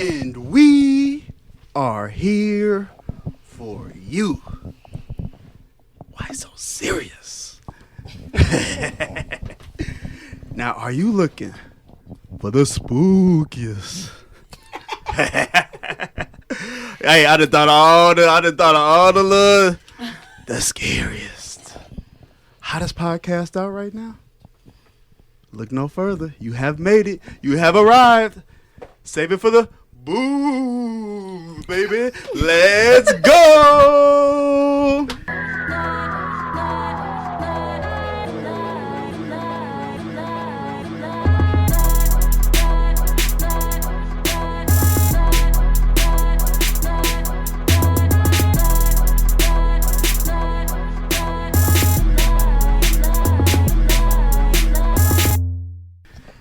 And we are here for you. Why so serious? Now, are you looking for the spookiest? Hey, I done thought of all the scariest, hottest podcast out right now. Look no further. You have made it. You have arrived. Save it for the boo, baby. Let's go.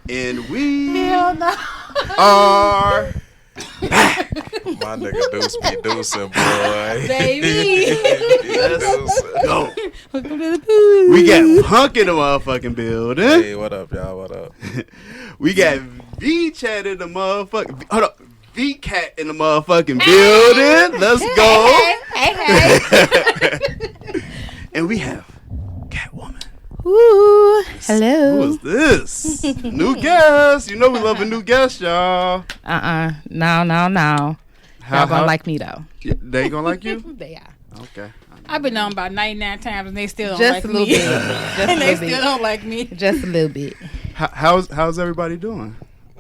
And we are back. My nigga Deuce be deucing, boy. Baby. Let's go. Welcome to the booth. We got Punk in the motherfucking building. Hey, what up, y'all? What up? We got Vee Cat in the motherfucking. Hold up. Vee Cat in the motherfucking building. Let's go. Hey. And we have Catwoman. Ooh, hello. Who is this? New guest. You know we love a new guest, y'all. No. Y'all gonna like me though. They gonna like you? They are. Okay. I've been on about 99 times and they still don't Just like a little me. bit. Just a And they little still bit. don't like me. Just a little bit. How's everybody doing?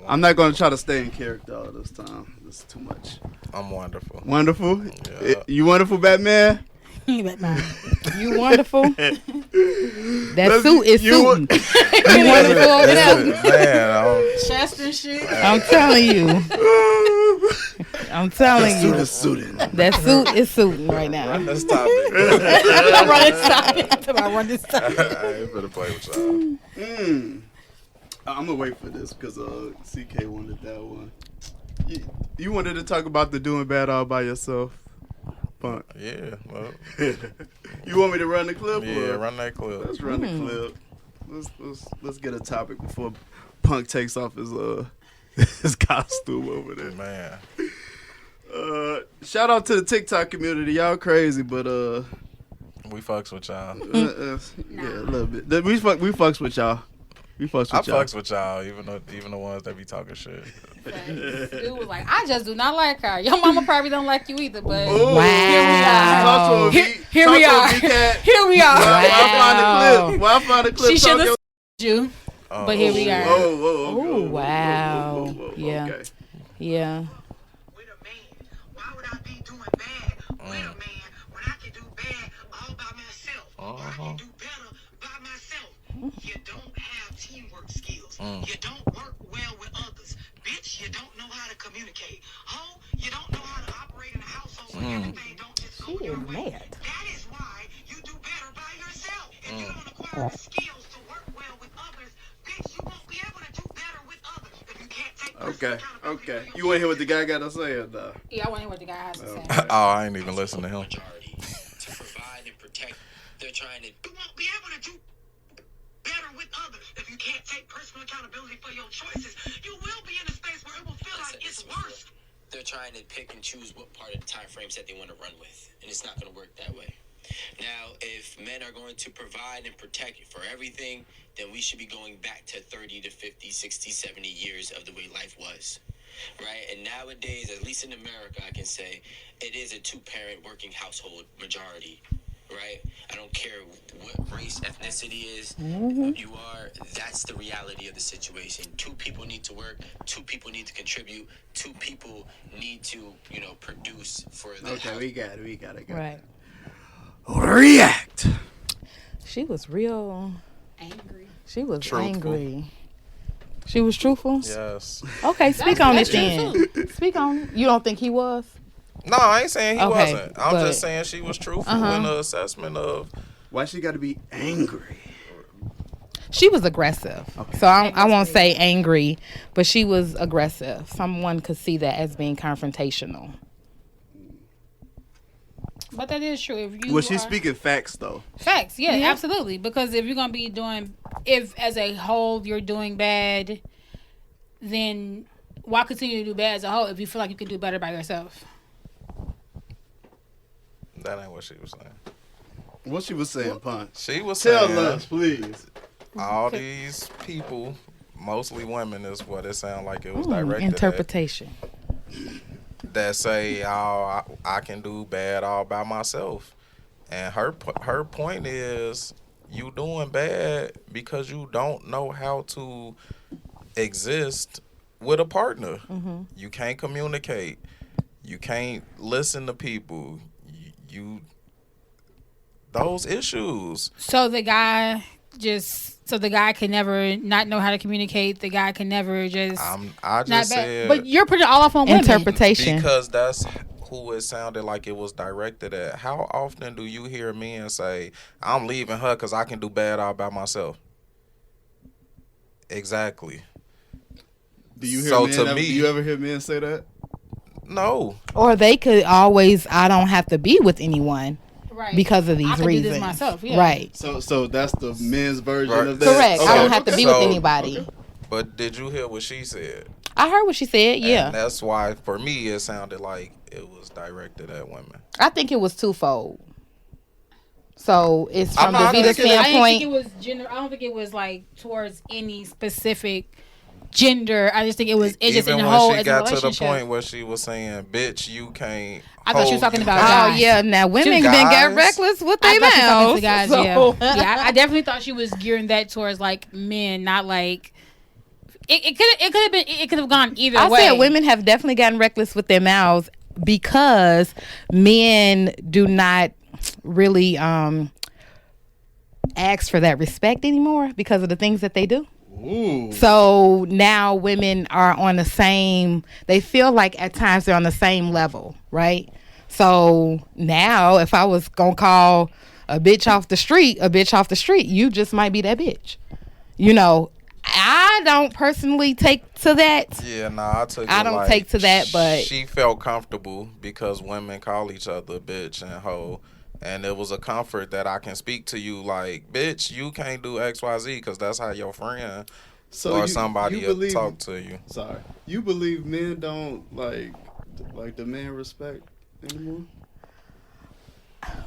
I'm not gonna try to stay in character all this time. It's too much. I'm wonderful. Wonderful. Yeah. You wonderful, Batman? Batman. You wonderful. That suit is you suiting. You wonderful over there. Man, Chest and shit. I'm telling you. I'm telling Suit you. is suited. That suit is suiting right now. let's stop it. Run this side. I ain't finna play with y'all. I'm gonna wait for this because CK wanted that one. You wanted to talk about the doing bad all by yourself, Punk. Yeah, well, You want me to run the clip? yeah, or? run that clip. Let's run the clip. Let's get a topic before Punk takes off his his costume over there. Man, Shout out to the TikTok community, y'all crazy, but we fucks with y'all. yeah, a little bit. We fucks with y'all. We fucks I with y'all. fucks with y'all, even the ones that be talking shit. Dude was like, I just do not like her. Your mama probably don't like you either, but Ooh. Wow. Talk to him, V. Here Talk we to him, are. V Cat. Here we are. Why find the clip? She should Talk have your- you, but here we are. Whoa, wow. whoa, Yeah. Okay. Yeah. With a man, why would I be doing bad with a man when I can do bad all by myself? Or I can do better by myself. You don't have teamwork skills. You don't work well with others. Bitch, you don't know how to communicate. Ho, you don't know how to operate in a household where everything don't just go your way. mad. That is why you do better by yourself. If you don't acquire the skills to work well with others, bitch, you won't be able to do better with others. If you can't take personal accountability for your You want to hear what the guy got to say or not? Yeah, I want to hear what the guy has to say. Oh, I ain't even listening to him. Majority to provide and protect. They're trying to. You won't be able to do better with others. If you can't take personal accountability for your choices, you will be in a space where it will feel like it's worse. They're trying to pick and choose what part of the time frames that they want to run with, and it's not going to work that way. Now, if men are going to provide and protect for everything, then we should be going back to 30 to 50, 60, 70 years of the way life was. Right? And nowadays, at least in America, I can say it is a two-parent working household majority. Right? I don't care what race, ethnicity is, you are, that's the reality of the situation. Two people need to work, two people need to contribute, two people need to, produce for the Okay, house. we got it. Right. React. She was real. Angry. She was Truthful. angry. She was truthful? Yes. Okay, speak on it That's true, then. Speak on it. You don't think he was? No, I ain't saying he Okay, wasn't. I'm but- just saying she was truthful in the assessment of. Why she got to be angry? She was aggressive. Okay. So I won't say angry, but she was aggressive. Someone could see that as being confrontational. But that is true. If you Was she are- speaking facts though? Facts, yeah, absolutely. Because if you're gonna be doing, if as a whole you're doing bad, then why continue to do bad as a whole if you feel like you can do better by yourself? That ain't what she was saying. What she was saying, Punch? She was Tell saying us, please. all these people, mostly women, is what it sounded like it was directed interpretation. at, that say, "Oh, I can do bad all by myself," and her point is, you doing bad because you don't know how to exist with a partner. Mm-hmm. You can't communicate. You can't listen to people. You those issues. So the guy can never not know how to communicate. The guy can never just. I just said, but you're putting it all off on women. Interpretation. Because that's who it sounded like it was directed at. How often do you hear men say, "I'm leaving her because I can do bad all by myself"? Exactly. Do you hear So men to ever, me- do you ever hear men say that? No. Or they could always, I don't have to be with anyone Right. because of I these can reasons. do this myself. Yeah. Right. So that's the men's version Right. of that. Correct. I don't have to be with So- anybody. But did you hear what she said? I heard what she said. Yeah. And that's why, for me, it sounded like it was directed at women. I think it was twofold. So it's I'm from not the Vita thinking- I didn't think standpoint. it was gender. I don't think it was like towards any specific gender. I just think it was. It just in Even the when whole she as a got to the relationship. point where she was saying, "Bitch, you can't." I thought she was hold- talking you about can't- Oh guys. yeah, now women Guys. then get reckless with I their thought she was talking mouths. to guys. So- Yeah. I definitely thought she was gearing that towards like men, not like. It could have gone either I way. said women have definitely gotten reckless with their mouths because men do not really ask for that respect anymore because of the things that they do. Ooh. So now women are on the same, they feel like at times they're on the same level, right? So now if I was going to call a bitch off the street, you just might be that bitch. You know, I don't personally take to that. Yeah, nah, I took. I it don't like take to that, but- she felt comfortable because women call each other bitch and hoe, and it was a comfort that I can speak to you like, bitch, you can't do X, Y, Z because that's how your friend or somebody you believe, talk to you. Sorry, you believe men don't like demand respect anymore?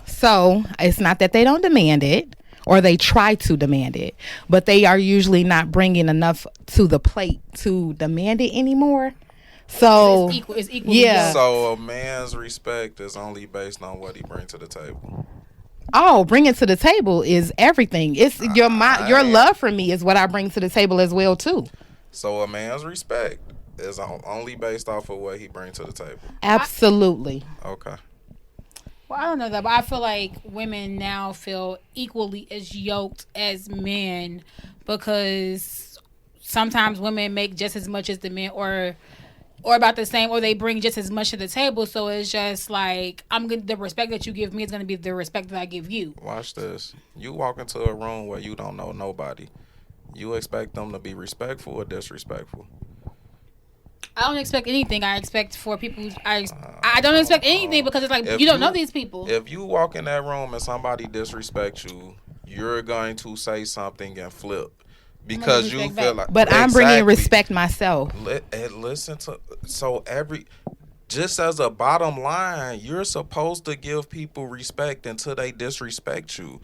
So it's not that they don't demand it or they try to demand it, but they are usually not bringing enough to the plate to demand it anymore. So It's equal. Yeah. So a man's respect is only based on what he brings to the table. oh, bringing to the table is everything. It's your love for me is what I bring to the table as well too. So a man's respect is only based off of what he brings to the table. Absolutely. Okay. Well, I don't know that, but I feel like women now feel equally as yoked as men because sometimes women make just as much as the men, or about the same, or they bring just as much to the table. So it's just like the respect that you give me is going to be the respect that I give you. Watch this. You walk into a room where you don't know nobody. You expect them to be respectful or disrespectful? I don't expect anything. I expect for people. I don't expect anything because it's like If you don't know these people. If you walk in that room and somebody disrespects you, you're going to say something and flip because you respect feel back. like. But I'm bringing Exactly. respect myself. And listen to just as a bottom line, you're supposed to give people respect until they disrespect you.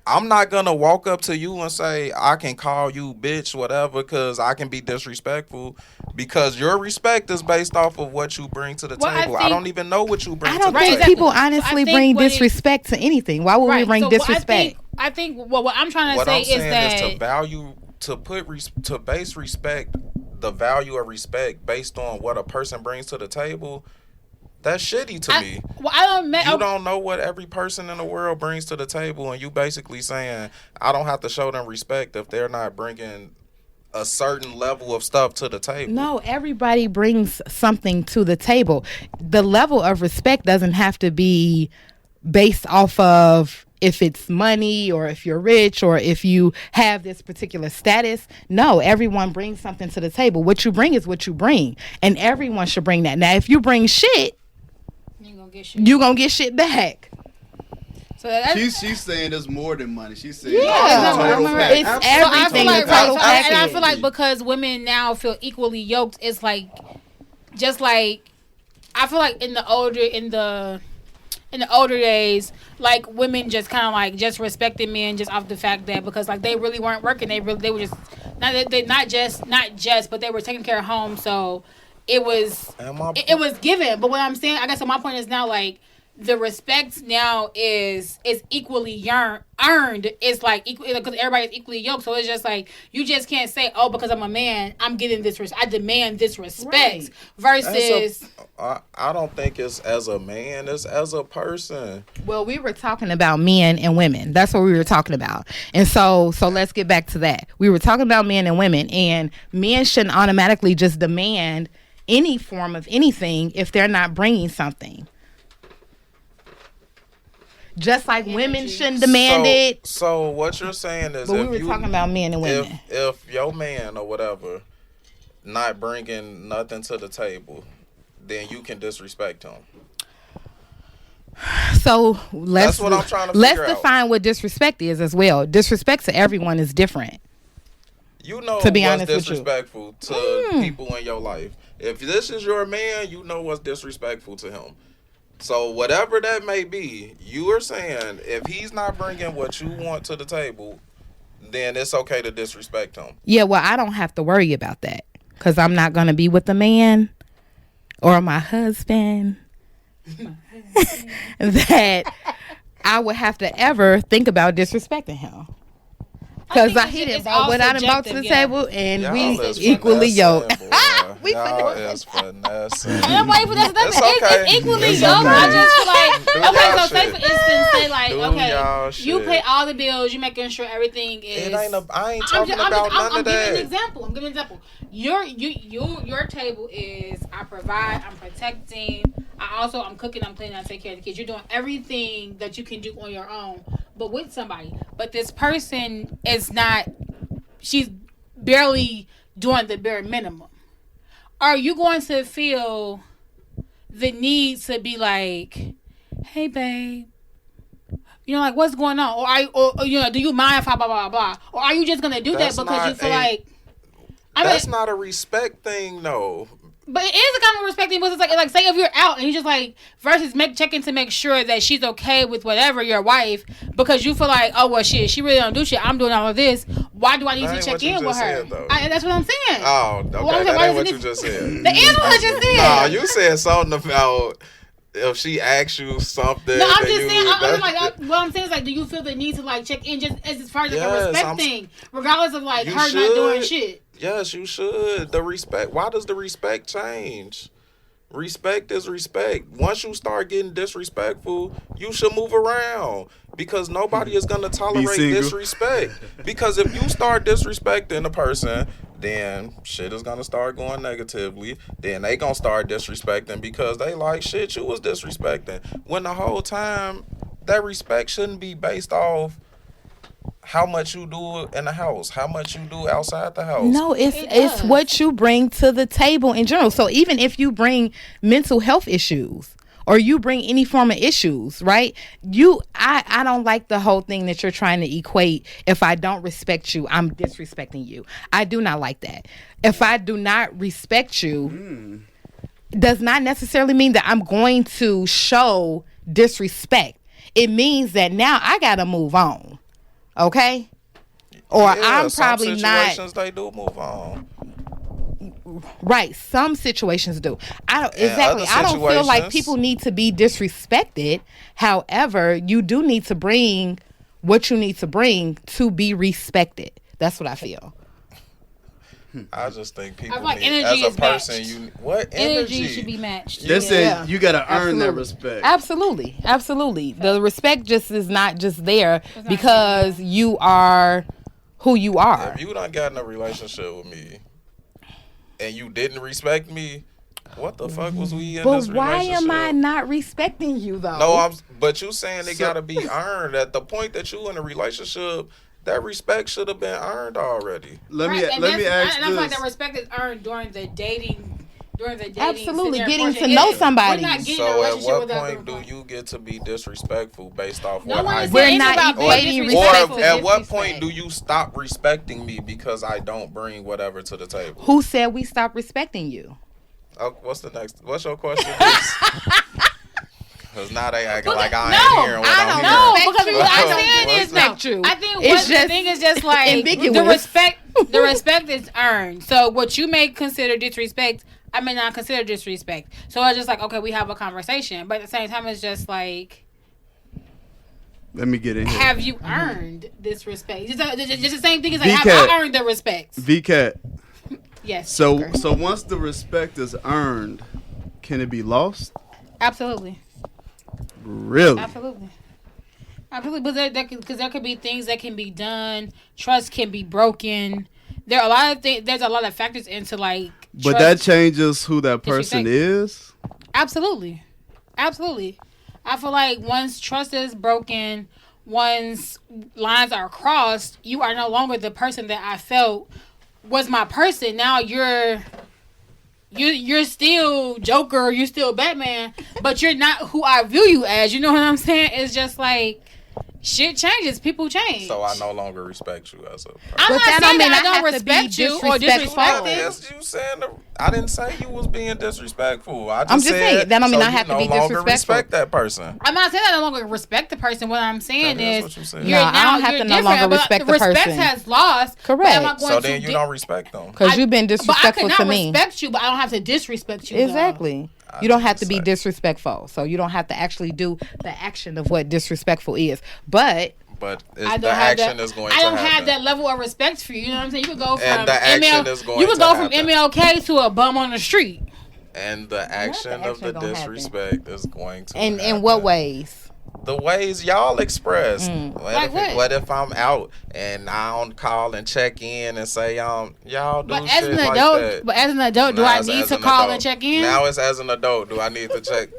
I'm not gonna walk up to you and say I can call you bitch, whatever, because I can be disrespectful. Because your respect is based off of what you bring to the Well, I table. I think- don't even know what you bring I to don't the think table. exactly. people So I honestly think bring what it- disrespect to anything. Why would we bring So disrespect? I think what I'm trying to What say I'm saying is is that to base respect, the value of respect based on what a person brings to the table. That's shitty to me. Well, I don't. You don't know what every person in the world brings to the table, and you basically saying I don't have to show them respect if they're not bringing a certain level of stuff to the table. No, everybody brings something to the table. The level of respect doesn't have to be based off of if it's money or if you're rich or if you have this particular status. No, everyone brings something to the table. What you bring is what you bring, and everyone should bring that. Now, if you bring shit, you're going to get shit back. So that's, She's saying it's more than money. She's saying Yeah, it's a total package. it's Absolutely. everything. I feel like, the total and I feel package. like because women now feel equally yoked, it's like just like I feel like in the older days, like women just kind of like just respected men just off the fact that because like they really weren't working, they were just not just, but they were taking care of home, so it was given. But what I'm saying, I guess, so my point is now like the respect now is equally earned. It's like equal because everybody's equally yoked. So it's just like you just can't say, oh, because I'm a man, I'm getting this. I demand this respect. Right. Versus, I don't think it's as a man. It's as a person. Well, we were talking about men and women. That's what we were talking about. And so let's get back to that. We were talking about men and women, and men shouldn't automatically just demand any form of anything if they're not bringing something. Just like women shouldn't demand it. So what you're saying is, but we were talking about men and women. If your man or whatever not bringing nothing to the table, then you can disrespect him. So let's define what disrespect is as well. Disrespect to everyone is different. You know to be what's honest disrespectful to people in your life. If this is your man, you know what's disrespectful to him. So whatever that may be, you are saying if he's not bringing what you want to the table, then it's okay to disrespect him. Yeah, well, I don't have to worry about that because I'm not going to be with the man or my husband that I would have to ever think about disrespecting him. Because he didn't brought what I done brought to the table, and we equally yoked. Y'all is finessing. It's equally yoked. I just feel like, okay, so say for instance, say like, okay, you pay all the bills, you making sure everything is. I ain't talking about none of that. I'm giving an example. Your table is I provide, I'm protecting. I'm cooking, I'm cleaning, I take care of the kids. You're doing everything that you can do on your own, but with somebody. But this person is not. She's barely doing the bare minimum. Are you going to feel the need to be like, hey, babe, like, what's going on? Or do you mind if I blah, blah, blah? Or are you just going to do that because you feel like... That's not a respect thing, though. But it is a kind of respect thing, because it's like say if you're out and you just like, versus checking to make sure that she's okay with whatever, your wife, because you feel like, oh, well, shit, she really don't do shit. I'm doing all of this. Why do I need to check in with her? That's what I'm saying. Oh, okay. Well, that ain't what you just said. That is what I just said. No, you said something about if she asks you something. No, I'm just saying. What I'm saying is like, do you feel the need to like check in just as far as like a respect thing, regardless of like her not doing shit? Yes, you should. The respect. Why does the respect change? Respect is respect. Once you start getting disrespectful, you should move around because nobody is going to tolerate disrespect. Because if you start disrespecting a person, then shit is going to start going negatively. Then they going to start disrespecting because they like, shit, you was disrespecting. When the whole time, that respect shouldn't be based off how much you do in the house, how much you do outside the house. No, it's what you bring to the table in general. So even if you bring mental health issues or you bring any form of issues, right? I don't like the whole thing that you're trying to equate. If I don't respect you, I'm disrespecting you. I do not like that. If I do not respect you, does not necessarily mean that I'm going to show disrespect. It means that now I got to move on. Okay? Or I'm probably not. Some situations they do move on. Right. Some situations do. I don't feel like people need to be disrespected. However, you do need to bring what you need to bring to be respected. That's what I feel. I just think people like need, as a person, what energy should be matched. They said you got to earn that respect. Absolutely. The respect just is not just there because you are who you are. If you done got in a relationship with me and you didn't respect me, what the fuck was we in this relationship? But why am I not respecting you though? No, but you saying it got to be earned. At the point that you in a relationship, that respect should have been earned already. Let me ask this. And I feel like that respect is earned during the dating. Absolutely, getting to know somebody. So at what point do you get to be disrespectful based off what I do? We're not equating respect. Or at what point do you stop respecting me because I don't bring whatever to the table? Who said we stop respecting you? Oh, what's the next? What's your question? Because now they acting like I ain't hearing what I'm No, hearing. because what I'm saying is Respect you. I think It's what the just thing is just like ambiguous. the respect is earned. So what you may consider disrespect, I may not consider disrespect. So it's just like, okay, we have a conversation, but at the same time, it's just like, Let me get in here. have you earned this respect? Just the same thing as like, Vee have Cat. I earned the respect? Vee Cat. Yes. So once the respect is earned, can it be lost? Absolutely. Really? Absolutely. But there could be things that can be done. Trust can be broken. There are a lot of things. There's a lot of factors into like. But trust. that changes who that person is. Absolutely. I feel like once trust is broken, once lines are crossed, you are no longer the person that I felt was my person. Now you're still Joker, you're still Batman, but you're not who I view you as. You know what I'm saying? It's just like shit changes, people change. So I no longer respect you as a person. I'm not that saying don't mean that I I don't have to be respect you or disrespectful. disrespect it. Yes, you saying I didn't say you was being disrespectful. I just I'm just said, saying, that don't mean so I have you to be no longer disrespectful. respect that person. I'm not saying I no longer respect the person. What I'm saying That is is, what you said. No, I don't have you're to no different, longer but respect the respect person. has lost. Correct. But am I going So to then you don't respect them. Because you've been But I disrespectful cannot to me. respect you, but I don't have to disrespect you. though. Exactly. You don't have to be disrespectful. So you don't have to actually do the action of what disrespectful is. But But I the don't have action that, is going I to don't happen. have that level of respect for you. You know what I'm saying? You could go from And the action is going you could to go from happen. MLK to a bum on the street. And the action of the action gonna happen. disrespect is going to in happen. what ways? The ways y'all express. Like what? What if I'm out and I don't call and check in and say y'all do But shit as an like adult, that? do I Now it's need as to an call adult. and check in? Now it's as an adult. Do I need to check?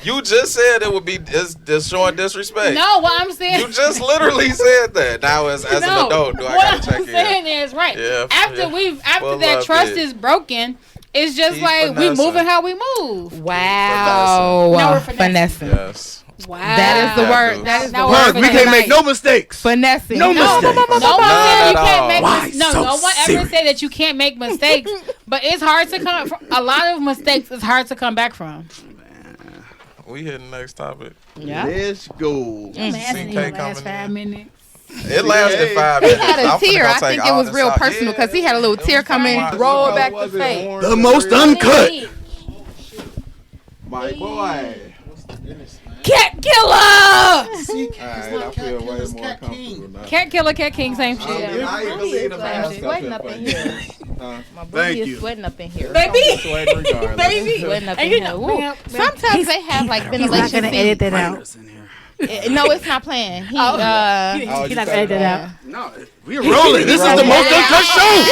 You just said it would be it's showing disrespect. No, what I'm saying. You just literally said that. Now it's as an adult. Do I what gotta check I'm saying in? is right. Yeah, after yeah. Full that of trust it. is broken, it's just Keep like we finessing. moving how we move. Wow. Now we're finessing. Yes. Wow. That is the Yeah, word. dude. That is the Now word. Look, we can't make no mistakes. Finessing. No No, mistakes. no one said you can't make Why no so one ever serious? said that you can't make mistakes, but it's hard to come from. A lot of mistakes is hard to come back from. We hit the next topic. Yeah. Let's go. CK coming in. 5 minutes. It lasted Hey. 5 He minutes. had a I'm finna tear. go I take think it all was this real out. personal because he had a little It tear was come in, fine. roll What back was the it? face. Orange The or most red? uncut. My boy. Cat killer. Alright, I feel way more comfortable now. Cat killer, cat king, same shit. I ain't believe the mask Sweating up in here. My booty Thank is you. sweating up in here. Baby, Baby. Sweating up in And you here. know, Woo. ma'am. Sometimes they have like ventilation seats. that Writers in here. No, it's not playing. He Oh. Oh, He's not you gonna said edit that that. out. No, we're rolling. This is the most uncut show.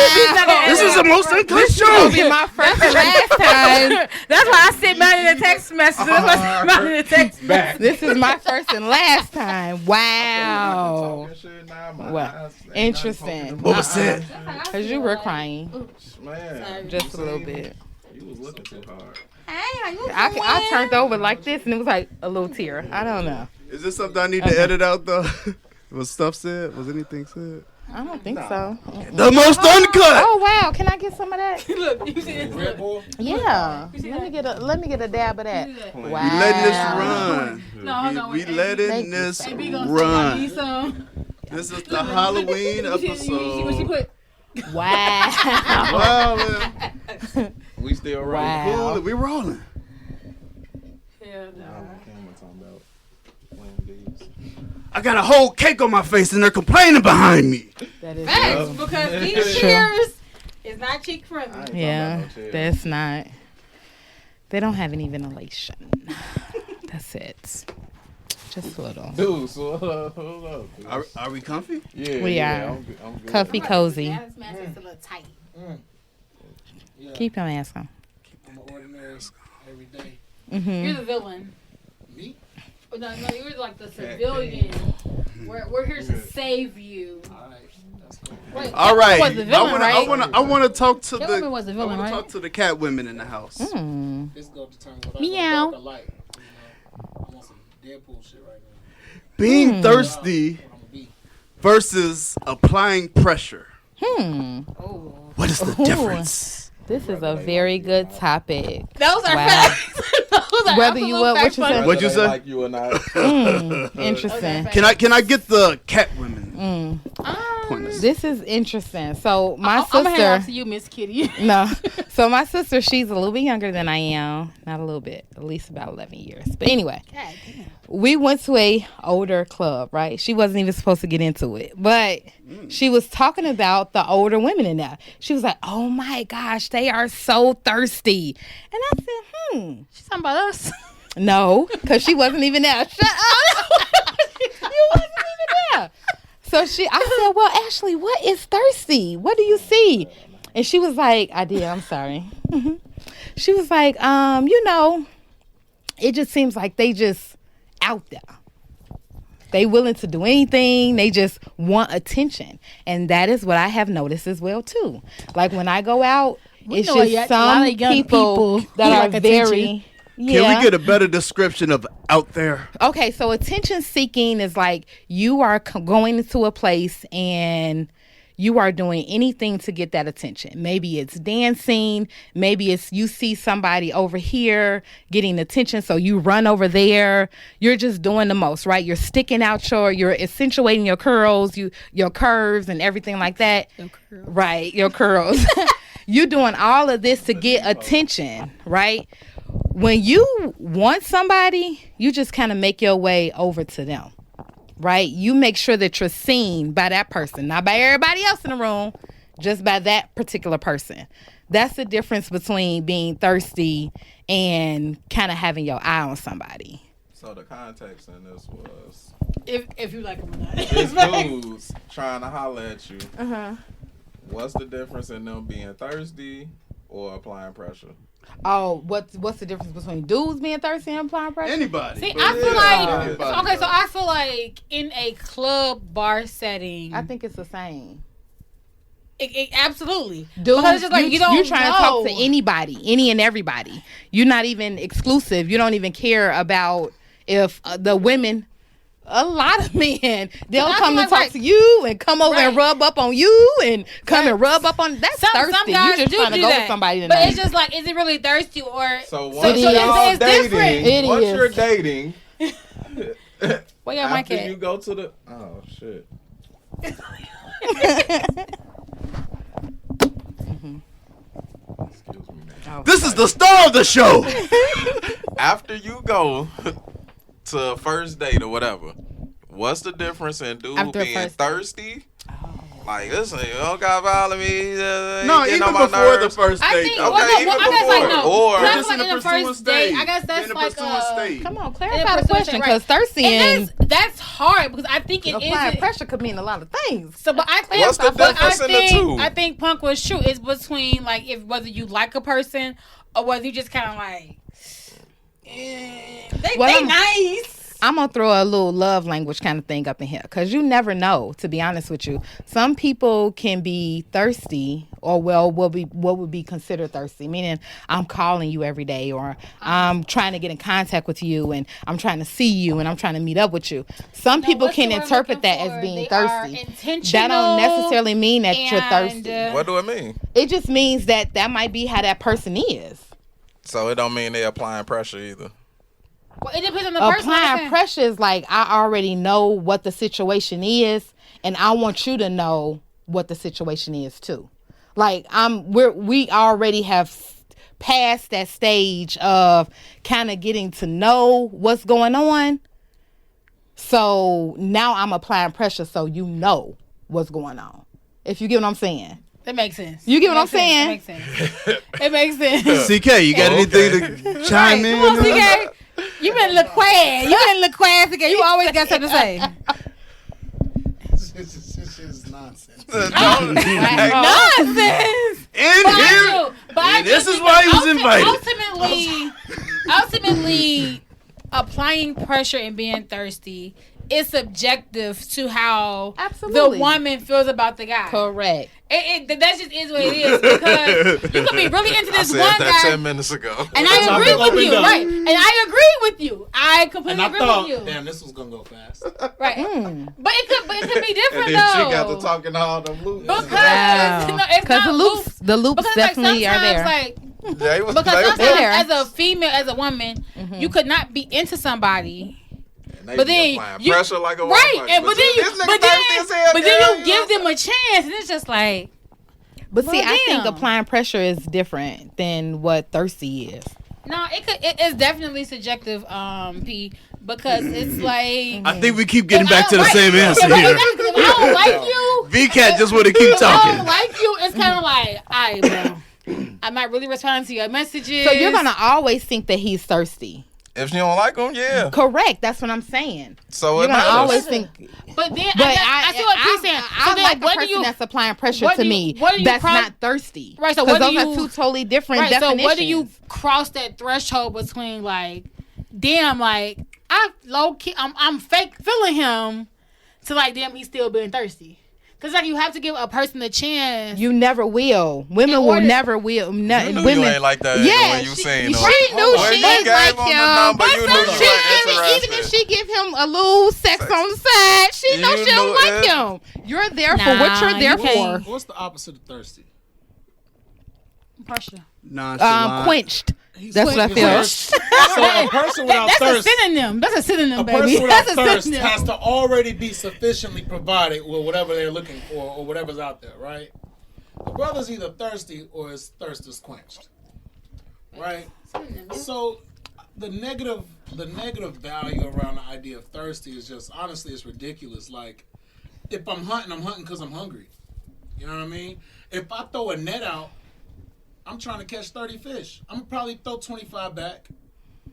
This is the most uncut show. be my first and last time. That's why I sit mad in the text message. That's why I sit mad in the text message. This is my first and last time. Wow. Well, interesting. What was said? Because you were crying Man, just a little bit. you was looking too hard. Hey, how you I turned over like this and it was like a little tear. I don't know. Is this something I need to edit out though? Was stuff said? Was anything said? I don't think so. The most uncut. Oh wow, can I get some of that? Look, you see this? Red Bull? Yeah. Let me get a dab of that. Wow. We letting this run. No, hold on, We wait, letting this Baby gonna say I need run. some. This is the Halloween You see what she episode. put? Wow. Wow, man. We still rolling. Wow. Cool. We rolling. Hell no. I got a whole cake on my face and they're complaining behind me. That is Facts, because these cheers is not cheek friendly. yeah, that's not. They don't have any ventilation. That's it. Just a little. Deuce, hold up. Are we comfy? Yeah, We yeah, are. I'm good. Comfy, cozy. This mask is a little tight. Keep your mask on. I'm an ordinary every day. You're the villain. Me? Oh, no, you're like the civilian. We're here to save you. Alright, that's cool. Wait, All right. was the villain, right? I want to talk to Catwoman was the villain, I want to right? talk to the cat women in the house. This is going to determine what I Meow. go dark or light. You know, I'm on some Deadpool shit right now. Being thirsty What I'm gonna be. versus applying pressure. Oh. What is the difference? This is a very good topic. Those are Wow. facts. Those are Whether you absolute what facts. you say? What'd you Whether say? they like you or not. Interesting. Can I get the cat women? Pointless. This is interesting. So my I'm gonna hand it off sister, to you, Miss Kitty. no. So my sister, she's a little bit younger than I am. Not a little bit, at least about 11 years. But anyway, God damn. we went to a older club, right? She wasn't even supposed to get into it, but she was talking about the older women in there. She was like, "Oh my gosh, they are so thirsty," and I said, She's talking about us. no, because she wasn't even there. Shut up. You wasn't even there. So I said, well, Ashley, what is thirsty? What do you see? And she was like, I did, I'm sorry. She was like, it just seems like they just out there. They willing to do anything. They just want attention. And that is what I have noticed as well, too. Like when I go out, it's know just a lot some of young people people that who are like very... Yeah. Can we get a better description of out there? Okay, so attention seeking is like you are going into a place and you are doing anything to get that attention. Maybe it's dancing. Maybe it's you see somebody over here getting attention, so you run over there. You're just doing the most, right? You're sticking out you're accentuating your curls, your curves and everything like that. Right, your curls. You're doing all of this to get attention, right? When you want somebody, you just kind of make your way over to them, right? You make sure that you're seen by that person, not by everybody else in the room, just by that particular person. That's the difference between being thirsty and kind of having your eye on somebody. So the context in this was If you like them or not. this dude's trying to holler at you. Uh-huh. What's the difference in them being thirsty or applying pressure? Oh, what's the difference between dudes being thirsty and applying pressure? Anybody. See, but I feel yeah, like anybody, so I feel like in a club bar setting, I think it's the same. it absolutely. Dude, Because it's just like you don't you're trying know. to talk to anybody, any and everybody. You're not even exclusive. You don't even care about if the women. A lot of men, they'll I come feel and talk like- to you and come over and Right. rub up on you and come and rub up on. That's thirsty. Some You're guys just do trying to do go that. with somebody But tonight. it's just like, is it really thirsty or? So once so y'all it's different. dating, It once is. you're dating, Where your mic after at? you go to the shit. Excuse me, man. This is the star of the show. After you go to a first date or whatever, what's the difference in dude After a being first date. thirsty? Like, listen, you don't gotta bother me. No, getting even on my before the nerves. first I date. think. though. Okay, well, no, even I guess like before. no. Or That's just like in in the the first pursuing date. stage. I guess that's In the like pursuing stage. Come on, in clarify the the pursuing question stage, because right. thirsty And and that's hard because I think it applying is. pressure could mean a lot of things. So, but I think What's the difference in the two? I think Punk was true. It's between like if whether you like a person or whether you just kind of like they Well, nice. I'm going to throw a little love language kind of thing up in here because you never know, to be honest with you. Some people can be thirsty or, well, what would be considered thirsty, meaning I'm calling you every day or I'm trying to get in contact with you and I'm trying to see you and I'm trying to meet up with you. Some people what's the can word I'm interpret looking that for? as being They are thirsty. intentional That don't necessarily mean that you're and, thirsty. What do it mean? It just means that might be how that person is. So it don't mean they applying pressure either. Well, it depends on the person. Applying pressure is like I already know what the situation is, and I want you to know what the situation is too. Like we already have passed that stage of kind of getting to know what's going on. So now I'm applying pressure so you know what's going on. If you get what I'm saying. That makes sense. You get what I'm It makes sense. It makes sense. CK, you got Okay. anything to chime in? Come on, CK. You been look quiet. You been look quiet, CK. You always got something to say. This is nonsense. Nonsense. In here. But This is why he was invited. Ultimately, applying pressure and being thirsty it's subjective to how Absolutely. the woman feels about the guy. Correct. That just is what it is, because you can be really into I this said one that guy, 10 minutes ago. and I agree with you, right? And I agree with you. I And completely I agree thought, with you, damn, this was gonna go fast. right? But it could be different And then though. she got to talking all them loops. Because Wow. it's Because not the loops Because definitely like, are there. Like, They was, because they was, sometimes there. as a female, as a woman, you could not be into somebody. they But be then applying you, pressure like a right, motherfucker. and but then you, this nigga thirsty as hell, but then girl, you give them a chance, and it's just like, But see, Well, I think damn. applying pressure is different than what thirsty is. no, it's definitely subjective, P, because it's like I think we keep getting if back I to the don't same like- answer if I- here. exactly, if I don't like you, Vee Cat just want to keep if I don't talking. like you, it's kind of like, all right, bro. I'm not really responding to your messages. So you're gonna always think that he's thirsty. If you don't like him, yeah. Correct. That's what I'm saying. So You're it gonna matters. always think. But then But I see what P's saying. So I then like a what do person you that's applying pressure what to do you- me. what do you That's cross- not thirsty. Right, so because what do those are you- two totally different right? So definitions. what do you cross that threshold between like, damn, like I low key, I'm fake feeling him, to like, damn, he's still being thirsty. Cause like you have to give a person a chance. You never will. Women In will order- never will. You knew women. you ain't like that Yeah, when you she seen him. knew When she you is gave like him the him. number, But you knew some you shit, weren't even if interested. she give him a little sex on the side, she know You she don't knew like it. him. You're there for what you're Nah, there you can't. for. What's the opposite of thirsty? Pressure. Nonchalant. Quenched. He's That's what I feel. quenched. So a person without That's thirst, a synonym. That's a synonym, a baby. person without That's a thirst synonym. has to already be sufficiently provided with whatever they're looking for or whatever's out there, right? The brother's either thirsty or his thirst is quenched, right? So the negative value around the idea of thirsty is just, honestly, it's ridiculous. Like, if I'm hunting because I'm hungry. You know what I mean? If I throw a net out, I'm trying to catch 30 fish. I'm gonna probably throw 25 back,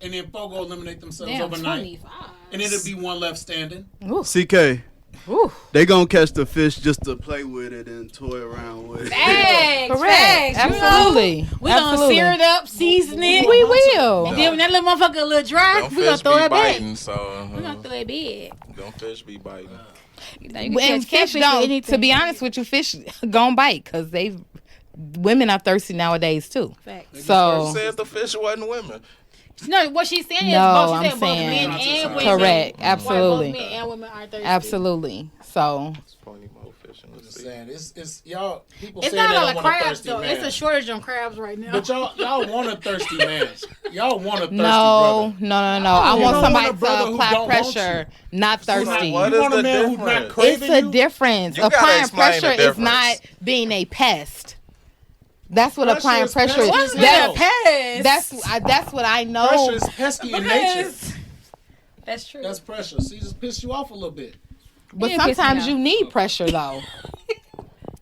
and then 4 go eliminate themselves Damn, overnight, 25. and it'll be one left standing. CK, Ooh. they gonna catch the fish just to play with it and toy around with it. Facts, Correct. facts, you know? Absolutely. We gonna Absolutely. sear it up, season it. We will. And then when that little motherfucker a little dry, Them we gonna fish throw be it back. biting, so We gonna throw it back. them fish be biting. You know, you can And catch fish catfish with don't. anything. To be honest with you, fish gon' bite because women are thirsty nowadays too. Facts. So Said the fish wasn't women. No, what she's saying is No, both. She I'm said both saying- men and women. correct. Both Absolutely. men and women are thirsty. Absolutely. So There's plenty more fish in the Just sea. saying, it's y'all. People It's say not they a lot don't of want a crabs thirsty though. man, It's a shortage on crabs right now. but y'all want a thirsty man. Y'all want a thirsty no. brother. I You want don't somebody want a brother to who apply don't want pressure, not thirsty. What You is want the a man who's difference? not craving It's a you? difference. You gotta Applying explain the pressure is difference. not being a pest. That's what Pressure applying is pressure pesky is. as hell. That's what I know. Pressure is pesky in nature. Because that's true. That's pressure. See, just piss you off a little bit. But Yeah, piss me sometimes off. you need pressure though.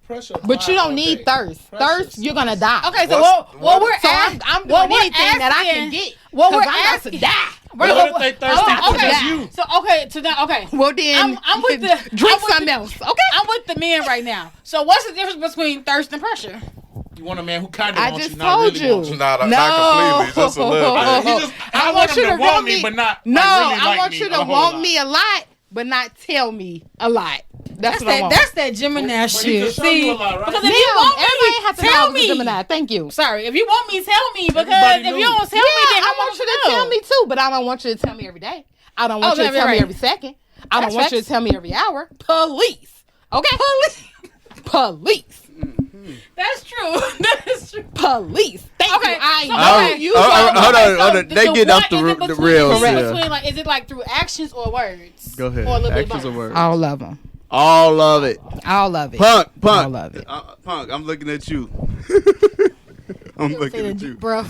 Pressure. But you applied all don't need day. thirst. Pressure Thirst, you're gonna die. Okay, so What's- what we're So asking, I'm doing anything that I can get. What we're I'm about asking- to die. What if they thirsty Oh, because okay. you? So okay, so now okay. Well then, I'm with the drink I'm with something the- else. Okay. I'm with the men right now. So what's the difference between thirst and pressure? You want a man who kind of I wants just you, not told really you. wants you. Not No. completely, just a little He bit. just, I want him to want me, but not. No, like, really I like want me you a to whole want lot. me a lot, but not tell me a lot. That's what I want. That's that Gemini But he can shit. show See, you a lot, right? because if Damn, you want everybody me, has to know I tell was a me. Gemini. Thank you. Sorry, if you want me, tell me. Because Everybody if you knew. don't tell me, then I want you to tell me too, but I don't want you to tell me every day. I don't want you to Okay, tell me right. every second. I don't That's want you to facts. tell me every hour. Police. Okay? Police. That's true. That is true. Police. Thank Okay, you. I so- know okay. you. Hold don't. on, hold on. They get off the rails. Correct. Yeah. Between, like, is it like through actions or words? Go ahead. Or a little bit Actions both? or words? All of them. All of it. All of it. Punk. All of it. Punk, I'm looking at you. I'm looking at you. Bro.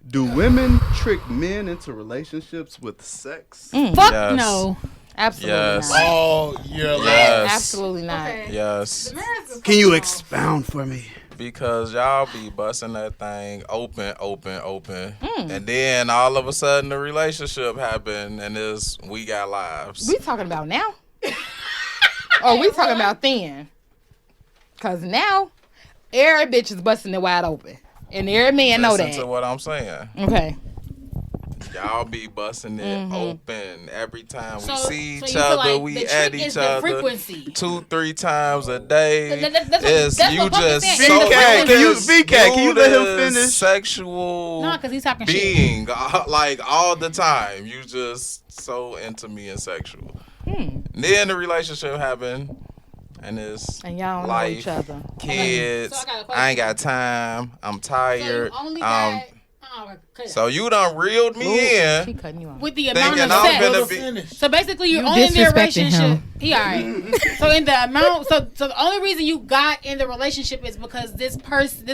Do women trick men into relationships with sex? Fuck Yes. no. Absolutely Yes. not. All year long. Yes. Absolutely not. Okay. Yes. Can you expound for me? Because y'all be busting that thing open. And then all of a sudden the relationship happened and we got lives. We talking about now? Or we talking about then? Cause now, every bitch is busting it wide open, and every man know Listen that. to what I'm saying. Okay. Y'all be busting it open every time we see each you feel other. like We the at trick is each the other frequency. 2-3 times a day. That's what You Buck is just saying. so Vee Cat, can you let him this finish? Sexual No, because he's talking shit. being like all the time. You just so into me and sexual. Then the relationship happened. And it's And y'all don't know life, each other. kids. So I got a question. I ain't got time. I'm tired. So you only got So you done reeled me She in. cutting you off. with the amount Thinking of I'm sex. gonna Finish. be. So basically, you're You only in the disrespecting relationship. him. He alright. So in the amount, so the only reason you got in the relationship is because this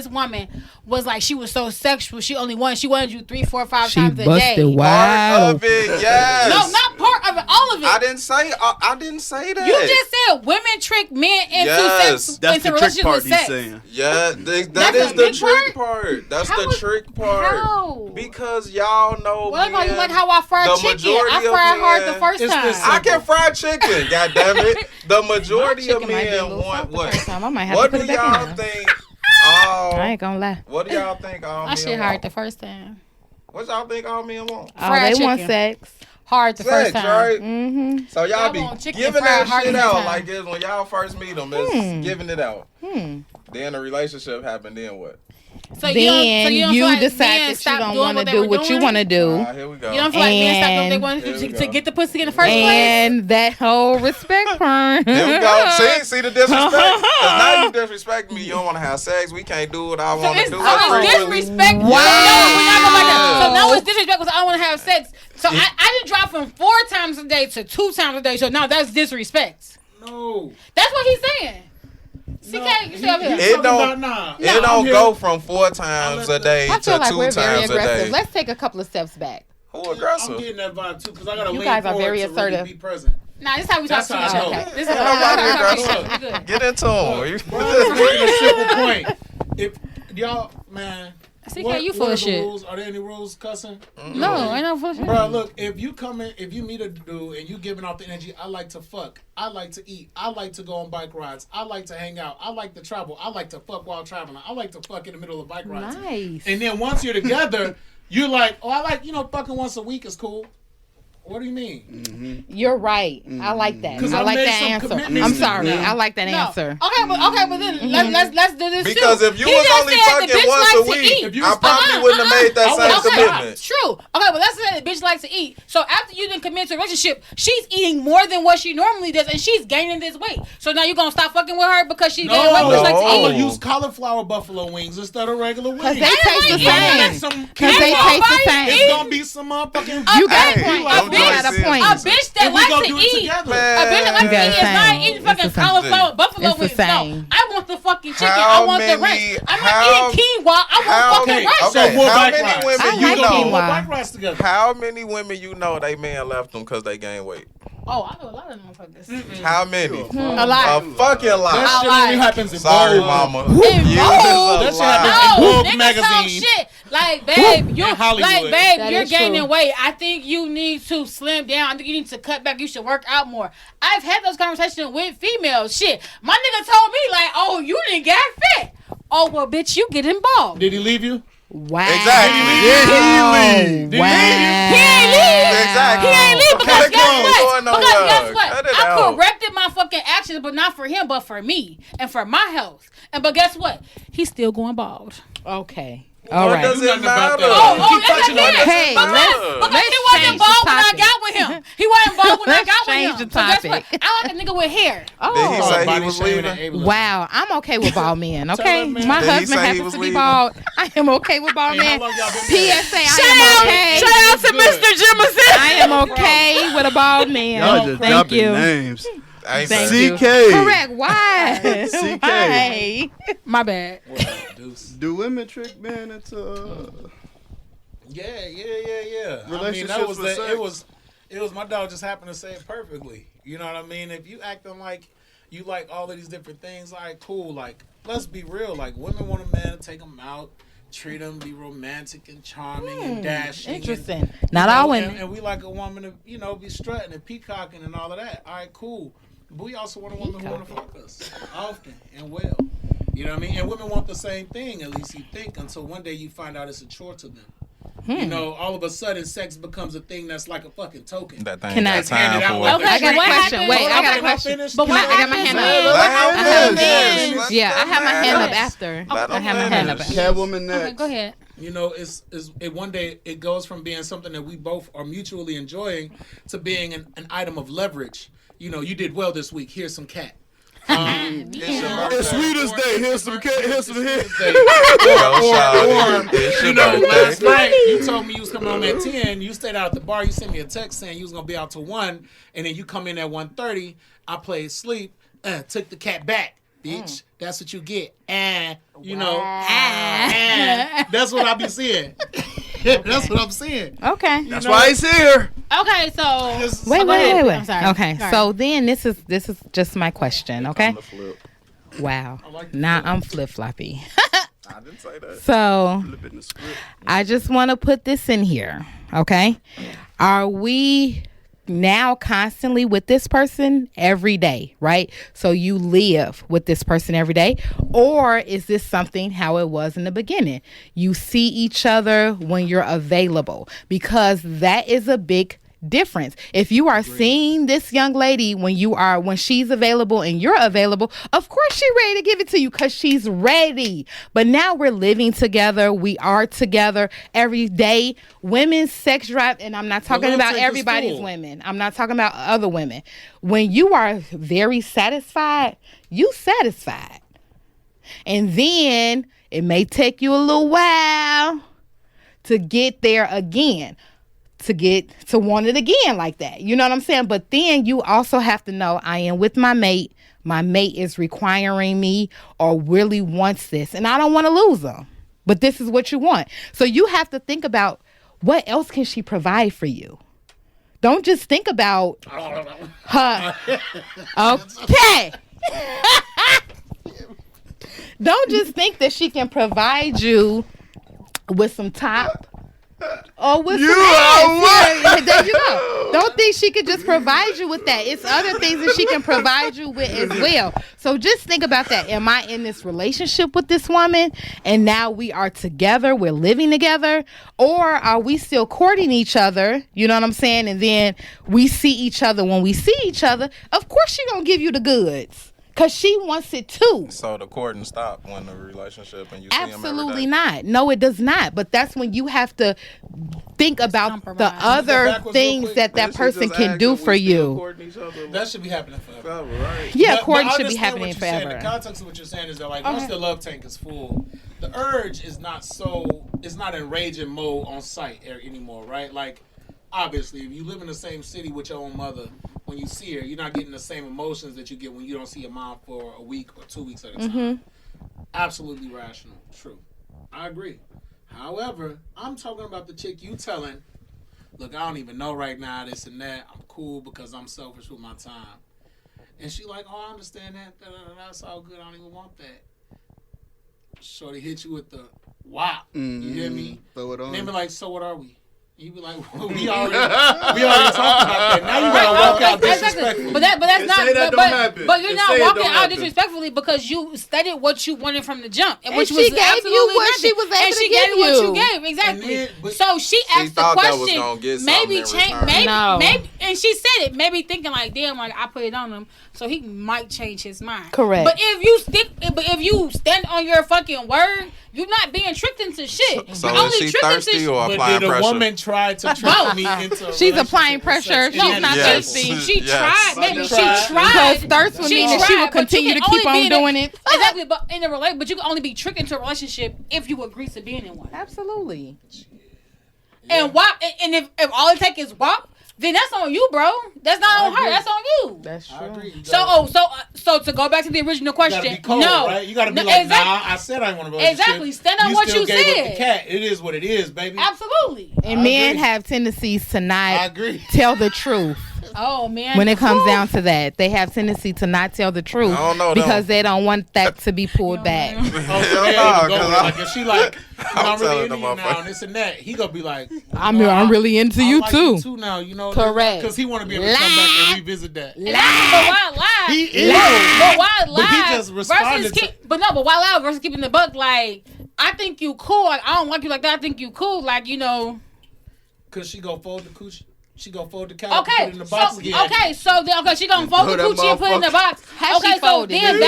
woman was like she was so sexual. She wanted you 3, 4, 5 She times a busted day. wide Part of open. it, yes. No, not part of it, all of it. I didn't say that. You just said women trick men into Yes. sex, That's into the trick relationship part with he's sex. saying. Yeah, That's that a is the big trick part. That's How the was- trick part. How? Because y'all know, Well, men, you like how I fried the chicken. majority I of fried hard the men- first It's time. this- I can fry chicken. God damn it! The majority of chicken might be a men little want soft the what? first time. I might have What to put do it back y'all in. think? All, I ain't gonna lie. what do y'all think all My men shit hard want? the first time. What y'all think all men want? Oh, Fried they want chicken. sex. Hard the first Sex, time. right? Mm-hmm. So y'all Y'all be want chicken giving fried that hard shit every out time. like this when y'all first meet them. It's giving it out. Then the relationship happened. Then what? So Then you don't feel like decide men that you stopped don't doing want to they do were what you doing? want to do. Here we go. You don't feel like men stopped doing what they And- wanted Here we to go. get the pussy in the first place? And that whole respect part. Here we go. See the disrespect. Cause now you disrespect me. You don't want to have sex. We can't do what I So want to it's, do. so it's disrespect. Wow. No, we're not gonna like that. So now it's disrespect because I don't want to have sex. So I didn't drop from 4 times a day to 2 times a day. So now that's disrespect. No. That's what he's saying. CK, you see over here. It don't. Nah. It don't go from 4 times a day I to feel like 2 we're very times a aggressive. day. Let's take a couple of steps back. Who I'm aggressive? getting that vibe too because I gotta You lean guys are forward very to assertive. Really be present. Nah, this is how we talk That's to how each I other. know. This is Ain't how nobody we talk to each aggressive. other. We good. Get into him. But I'm just making a simple point. If y'all, man, CK, what you full are of the shit. rules? Are there any rules cussing? No, ain't no bullshit. Bro, look, if you meet a dude and you giving off the energy, I like to fuck, I like to eat, I like to go on bike rides, I like to hang out, I like to travel, I like to fuck while traveling, I like to fuck in the middle of bike rides. Nice. And then once you're together, you're like, oh, I like, fucking once a week is cool. What do you mean? You're right. I like that. 'Cause I I like made that some answer. commitments I'm to sorry. you now. I like that No. answer. Okay, but then let's do this Because too. if you He was just only said the fucking bitch once likes a to week, eat. If you I was- probably wouldn't have made that I same would've commitment. True. Okay, but let's say the bitch likes to eat. So after you done commit to a relationship, she's eating more than what she normally does, and she's gaining this weight. So now you gonna stop fucking with her because she's gaining weight? No, Because she likes to I eat. would use cauliflower buffalo wings instead of regular wings. Because they taste the Ain't same. Because they Everybody taste the same. It's gonna be some motherfucking. You got a Hey, point. I'm You got just a point. A bitch that If we likes gonna to do it eat. together. A bitch that likes You to got eat the is not same. eating It's fucking the same. cauliflower buffalo It's the wings. No, same. I want the fucking chicken. How I want the many- rice. I'm how- not eating quinoa. I want fucking Okay, rice. so more how bike many rides. women I you like know? quinoa. More bike rides together. How many women you know they man left them because they gained weight? Oh, I know a lot of motherfuckers. How many? A lot. A fucking That lot. shit only happens in Sorry, Vogue. mama. In You Vogue? is That a shit lie. happens No, Vogue niggas talk magazine. shit. Like, babe, In Hollywood. That you're is gaining true. weight. I think you need to slim down. I think you need to cut back. You should work out more. I've had those conversations with females. Shit, my nigga told me like, oh, you didn't get fat. Oh, well, bitch, you get involved. Did he leave you? Wow. Exactly. Did he leave? Wow. He ain't leave. Exactly. He ain't leave because Okay, guess come on, what? going Because nowhere. guess what? Cut it I out. corrected my fucking actions, but not for him, but for me and for my health. But guess what? He's still going bald. Okay. All What right. does it Nothing about matter? that. Oh, Keep yes, touching it on is. that. Hey, Because let's he wasn't change the bald when I topic. got with him. He wasn't bald when I Let's got with change him. the So guess what? topic. I like a nigga with hair. Did he Oh. say he Body was shaming leaving? and ableism. Wow, I'm okay with bald men. Okay, that man. my Did he husband say he happens was to be leaving? bald. I am okay with bald Hey, how men. long y'all been married? PSA, I am okay. Shout out to Good. Mr. Jimison. I am okay with a bald man. Y'all just Thank dropping you. names. Ain't Thank that- you. CK. Correct. Why? CK. Why? My bad. What up, Deuce? Do women trick men into? Yeah. I mean, Relationships that was with sex. it was my dog just happened to say it perfectly. You know what I mean? If you acting like you like all of these different things, like cool, like let's be real. Like women want a man to take them out, treat them, be romantic and charming and dashing. Interesting. And, Not you know, all women. And we like a woman to, be strutting and peacocking and all of that. All right, cool. But we also want a woman who want to fuck us often and well. You know what I mean? And women want the same thing, at least you think, until one day you find out it's a chore to them. You know, all of a sudden, sex becomes a thing that's like a fucking token. That thing Can I- got time for Okay, I got a what question. happened? Wait, I got a Okay, question. But Can what I got my hand up. Let Yeah, I have my hand up Yes. after. Let I have my him hand up finish. after. Catwoman next. Okay, go ahead. You know, it one day it goes from being something that we both are mutually enjoying to being an item of leverage. You know, you did well this week. Here's some cat. It's Sweetest Day. Here's some cat. Here's some hit. You know, last night you told me you was coming home at 10. You stayed out at the bar. You sent me a text saying you was gonna be out till 1, and then you come in at 1:30. I played sleep. Took the cat back, bitch. That's what you get. And you know, and that's what I be seeing. That's what I'm seeing. Okay. That's why he's here. Okay, so Wait. I'm sorry. Okay, Sorry. so then this is just my question. Okay. Wow. like Now I'm flip floppy. I didn't say that. So Flip in the script. I just want to put this in here. Okay. Are we now constantly with this person every day, right? So you live with this person every day, or is this something how it was in the beginning? You see each other when you're available, because that is a big difference. If you are seeing this young lady when she's available and you're available, of course she's ready to give it to you because she's ready. But now we're living together. We are together every day. Women's sex drive, and I'm not talking about everybody's women. I'm not talking about other women. When you are very satisfied, you satisfied. And then it may take you a little while to get there again. To want it again like that. You know what I'm saying? But then you also have to know, I am with my mate. My mate is requiring me or really wants this. And I don't want to lose them. But this is what you want. So you have to think about, what else can she provide for you? Don't just think about her. Okay. Don't just think that she can provide you with some top. Or with some ass. Yeah, there you go. Don't think she could just provide you with that. It's other things that she can provide you with as well. So just think about that. Am I in this relationship with this woman and now we are together, we're living together? Or are we still courting each other? You know what I'm saying? And then we see each other. When we see each other, of course she gonna give you the goods. Because she wants it too. So the courting stopped when the relationship and you see him every Absolutely day? not. No, it does not. But that's when you have to think about the Compromise. other Backwards things real quick. that person can do for you. That should be happening forever. Right. Yeah, But courting I should be understand happening what you're saying. forever. The context of what you're saying is that, like, once the love tank is full, the urge is not in raging mode on site anymore, right? Like, obviously, if you live in the same city with your own mother, when you see her, you're not getting the same emotions that you get when you don't see your mom for a week or 2 weeks at a time. Absolutely rational. True. I agree. However, I'm talking about the chick you telling, look, I don't even know right now, this and that. I'm cool because I'm selfish with my time. And she like, oh, I understand that. That's all good. I don't even want that. Shorty hit you with the wop. You hear me? Throw it on. And they be like, so what are we? You be like, well, we already talked about that. Now you gotta walk out disrespectfully. But that's not. say that don't happen. But you're Just not say it walking don't out happen. disrespectfully because you stated what you wanted from the jump, and And which she was gave absolutely you what nothing. she was able and to she give gave you what you. you gave exactly. And then- but- So she asked the thought that was question. gonna get Maybe something in change. return. No. Maybe, and she said it. Maybe thinking like, damn, like I put it on him, so he might change his mind. Correct. But if you stand on your fucking word, you're not being tricked into shit. So You're is only she tricked thirsty into or But applying did a pressure? woman try to trick me into a She's applying relationship with pressure. sex? She's And not Yes. thirsty. She Yes. tried. Maybe she Tried. tried. Because thirst would She mean that she tried, will but you continue to can keep only on be in doing it. Exactly, but in a relationship, but you can only be tricked into a relationship if you agree to being in one. Absolutely. And WAP, and if all it takes is WAP, then that's on you, bro. That's not on her. That's on you. That's I true. agree. You So to go back to the original you gotta question, be cold, no, right? You gotta be No, like, exactly. nah, I said I didn't want a relationship. Exactly. Stand on what still you gave up said. the cat. It is what it is, baby. Absolutely. And I men agree. have tendencies to I not agree. tell the truth. Oh man. When it comes down to that, they have tendency to not tell the truth I don't know, because they don't want that to be pulled back. Oh, so Hell yeah, no, even go 'cause with, I- like if she like, I'm really telling into them you now motherfuckers. and this and that, he gonna be like, I'm really into I you like too. You too now, you know. Correct. Because he want to be able to come back and revisit that. But why lie? He is. But why lie? But he just responded versus but why lie versus keeping the buck? Like I think you cool. Like, I don't like you like that. I think you cool. Like, you know. Cause she gonna fold the coochie. She gonna fold the couch. Okay, and put it in the box again. She gonna fold the coochie and put it in the box. How she Okay, so folded then it?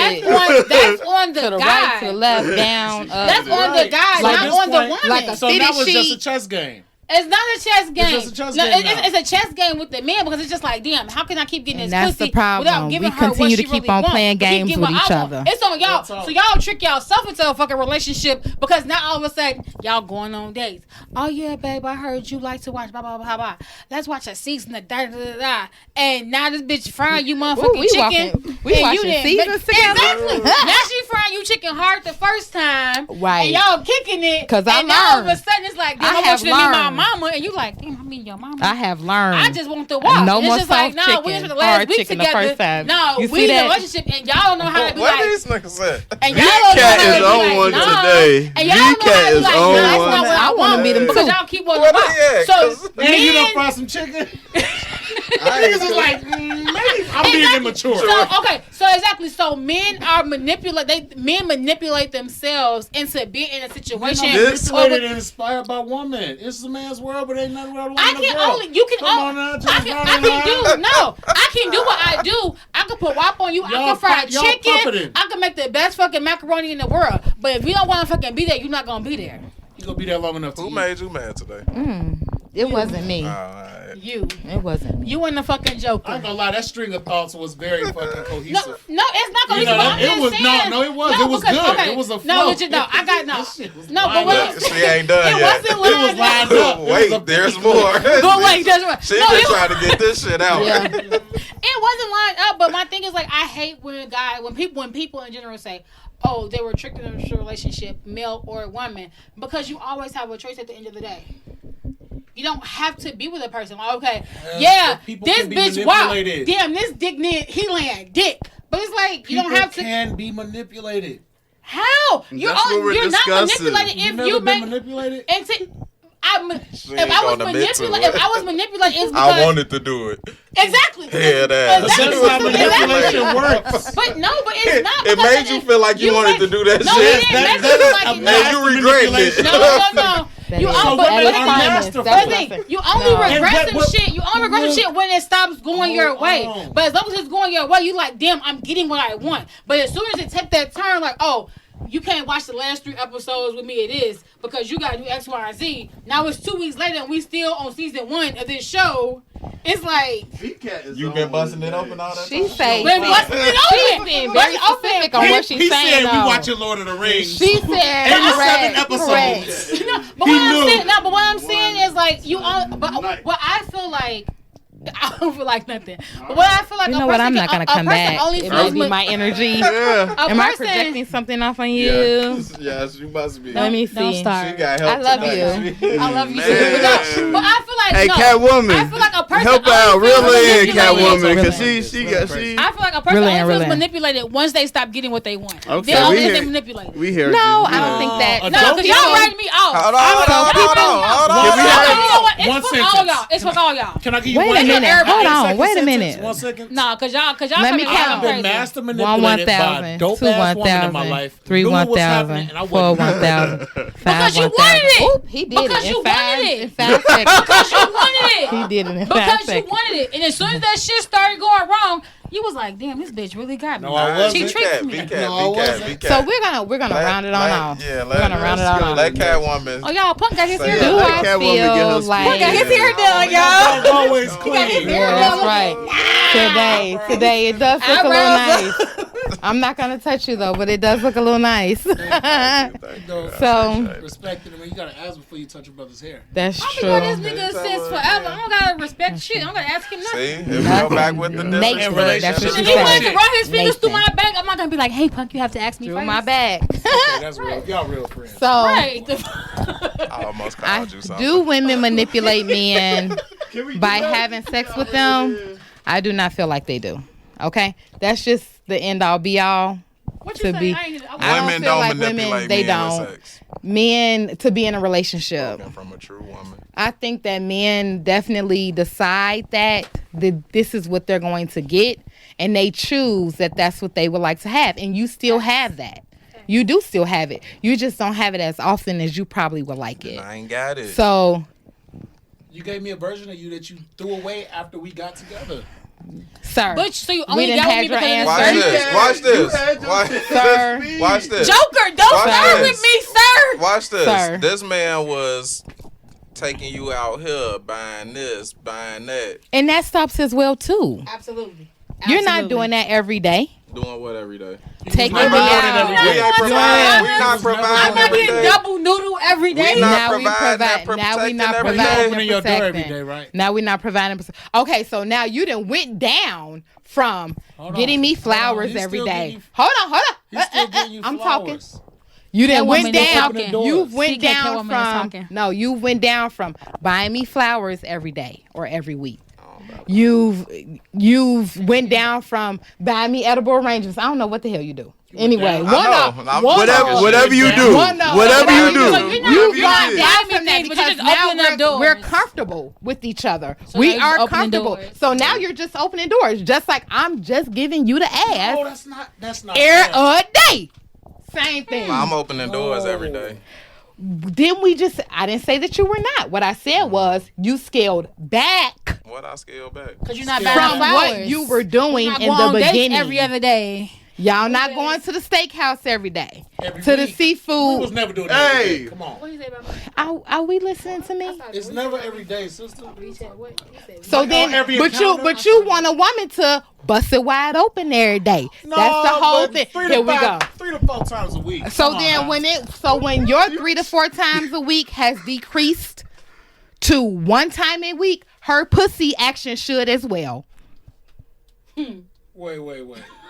that's on the To the guy. right, to the left, down, up. That's on the guy, So at not this on the point- woman. like a So Fitted that was just a sheet. chess game. It's not a chess game. just a chess No, game now. it's a chess game with the man because it's just like, damn, how can I keep getting And this that's pussy the problem. without giving We her what continue she to keep really on wants? playing Keep games getting with what each I want. other. It's on y'all. That's all. So y'all trick yourself into a fucking relationship because now all of a sudden y'all going on dates. Oh yeah, babe, I heard you like to watch blah blah blah blah. Let's watch a season of da da da da. And now this bitch frying you motherfucking we chicken. we and watching you didn't seasons together? Exactly. Now she frying you chicken hard the first time. Right. And y'all kicking it. 'Cause I and now all of a learned. sudden it's like, damn, I I want have you to meet my learned. mama. And you like, damn, I mean your mama. I have learned. I just want to walk. No And more it's just like, soft no, we chicken, just the last hard week chicken the together. first time. No, You we see in a that? relationship and y'all don't know how to be What like. these niggas at? And y'all don't know Cat how to is be on like, one nah. today. And y'all Vee don't know how Cat to be is like, on nah, that's one. not what I wanna want. meet him Because too. y'all keep on Where the they at? So, 'Cause- And you done men, fry some chicken. Niggas is like, maybe I'm being immature. So okay, so exactly. So men are men manipulate themselves into being in a situation. This- Manipulated and inspired by woman. It's a man's world, but ain't nothing wrong with I a can girl. only you can Come only on now, I just can, run I in can do line. no I can do what I do. I can put WAP on you. I Y'all can fry y'all chicken. puppeting. I can make the best fucking macaroni in the world. But if you don't want to fucking be there, you're not gonna be there. You gonna be there long enough to Who eat. made you mad today? It wasn't me. Alright. You It wasn't me. and the fucking joker. I ain't gonna lie, that string of thoughts was very fucking No, cohesive. it's not gonna You be. know, I'm it just was saying. no, it was. It was because- good. okay, It was a No, flow. but I got no. This shit was No, but lined what? up. Look, she ain't done It yet. wasn't It was lined lined up. up. It was Wait, a- there's more. But wait, that's right. She No, been it trying to get this shit out. Yeah. It wasn't lined up, but my thing is like I hate when people in general say, "Oh, they were tricked into a relationship, male or woman," because you always have a choice at the end of the day. You don't have to be with a person. Like, okay, yeah, but people this can be bitch, wow, manipulated. damn, this dick, he laying dick. But it's like you don't People have to. can be manipulated. How you're That's what we're you're not discussing. manipulated You if never you been make. manipulated? And if ain't I was gonna admit to manipulated, it. if I was manipulated, it's because I wanted to do it. exactly. Head ass. Exactly. That's how Exactly. manipulation works. But no, but it's not. It because made you feel like you wanted to do that No, shit. it didn't That- make me feel like that's it. a No, And you regretting it. no. That You is- all, So but women but are it's masterful. But the thing, you only No. regret And some what- shit. You only regret some shit when it stops going your Hold way. on. But as long as it's going your way, you like, damn, I'm getting what I want. But as soon as it take that turn, like, oh, you can't watch the last 3 episodes with me. It is because you gotta do X, Y, and Z. Now it's 2 weeks later and we still on season 1 of this show. It's like Vee Cat is You on been one busting it today. open all that She time? say when busting it she's open. being Busting very it open. specific on what she's He saying. said we though. watching Lord of the Rings. She said 87 correct, episodes. correct. No, but He what I'm knew. saying, no, but what I'm saying is like you all. But Night. what I feel like. I don't feel like nothing. But what I feel like You a know what? person I'm not gonna can- a come person back. only It feels might be ma- my energy. Yeah. a Am I person- projecting something off on you? Yes, you must be. Let me Don't see. start. She got help I love tonight. you. I love you Man. too. But I feel like Hey, no. Catwoman. I feel like a person Help only out, feels real in, manipulated. Catwoman, because Really. she got she. I feel like a person Really only and feels really. manipulated once they stop getting what they want. Okay, Then only we if they hear- manipulated. We hear. No, you I don't know. think that. No, No, Don't because people- y'all writing me off. Hold on, hold on, hold on. Can we No, have- you know what? It's One for all sentence. y'all. It's for all y'all. Can I give you Wait one a minute. second? Hold on. Second Wait a sentence. minute. 1 second. Nah, cause y'all Let me fucking count. I've been crazy. master 1 manipulated by 1,000, dope 2 ass woman in my 1,000, life. 3 Knew what was happening, 1,000, and I 4 wasn't. 1,000, 5 Because you 1,000. wanted it. Oop, he did Because it you in 5 wanted it. in 5 seconds. Because you wanted it. He did it in 5 Because you seconds. wanted it. And as soon as that shit started going wrong, you was like, damn, this bitch really got me. No, I wasn't. She tricked me. Vee Cat, No, I Vee Cat, wasn't. Vee Cat. So we're gonna round it on off. Yeah, we're gonna round it on off. Let Catwoman. Oh, y'all, Punk got his Say hair it. Do done. Let I Catwoman get her feel speech. like? Punk got his hair done, y'all. Dog always clean. Yeah, that's right. Today it does look a little Eyebrows nice. I'm not gonna touch you though, but it does look a little nice. So Respect it. I mean, you gotta ask before you touch your brother's hair. that's I've been doing true. this nigga since forever. I don't gotta respect shit. I don't gotta ask him See, nothing. if we go back with the Nature. disrespect, That's what If she he wanted to said. run his fingers through Nathan. my back, I'm not gonna be like, hey, Punk, you have to ask me Through first. my back. Okay, that's real. Y'all real friends. So Right. I almost I called you something. do women manipulate men Can we by get back? having sex with them? I do not feel like they do. Okay, that's just the end all be all. What To you be- say? I ain't- I don't Women feel don't like manipulate women, they men with don't. sex. Men to be in a relationship. Spoken from a true woman. I think that men definitely decide that this is what they're going to get, and they choose that that's what they would like to have, and you still have that. You do still have it. You just don't have it as often as you probably would like it. I ain't got it. So You gave me a version of you that you threw away after we got together. Sir, But so you we only didn't got have me your because of answer. the Watch surgery? this. Watch this. Watch Sir. Watch this. Joker, don't Watch start this. with me, sir. Watch this. Sir. This man was taking you out here, buying this, buying that. And that stops as well too. Absolutely. You're not doing that every day. Doing what every day? Taking never me doing it out. every We day. ain't providing. Yeah. We not I'm providing not every getting day. double noodle every day. We not Now we providing provide. and Now we protecting not every But day. providing. opening your door and every protecting. day, right? Now we're not providing. Okay, so now you done went down from Hold getting on. me Hold on. flowers He's every still day. getting you- Hold on. He's still getting you I'm flowers. talking. You done That went woman is down. talking. You CK went down woman is from. talking. No, you went down from buying me flowers every day or every week. You've went down from buying me edible arrangements. I don't know what the hell you do. Anyway, down. Whatever you do, whatever you do, You've gone you down did. from that But because you're just now opening the doors. we're comfortable with each other. So We now you're are opening comfortable. doors. So now you're just opening doors, just like I'm just giving you the ass Oh, that's not air fair. a day. Same thing. I'm opening doors every day. Didn't we just? I didn't say that you were not. What I said was you scaled back What I scale back? Because you're not From buying from flowers. what you were doing Not in going the on dates beginning. every other day. Y'all not going to the steakhouse every day. Every To the week. We was seafood. never doing that. every day. Hey. Come on. What you say about me? Are we listening to me? It's never every day, sister. So Like then, on every but encounter? you want a woman to bust it wide open every day. No, That's the whole but thing. 3 Here to we go. 3 to 4 times a week. So Come on then, now. when your 3 to 4 times a week has decreased to 1 time a week, her pussy action should as well. Wait.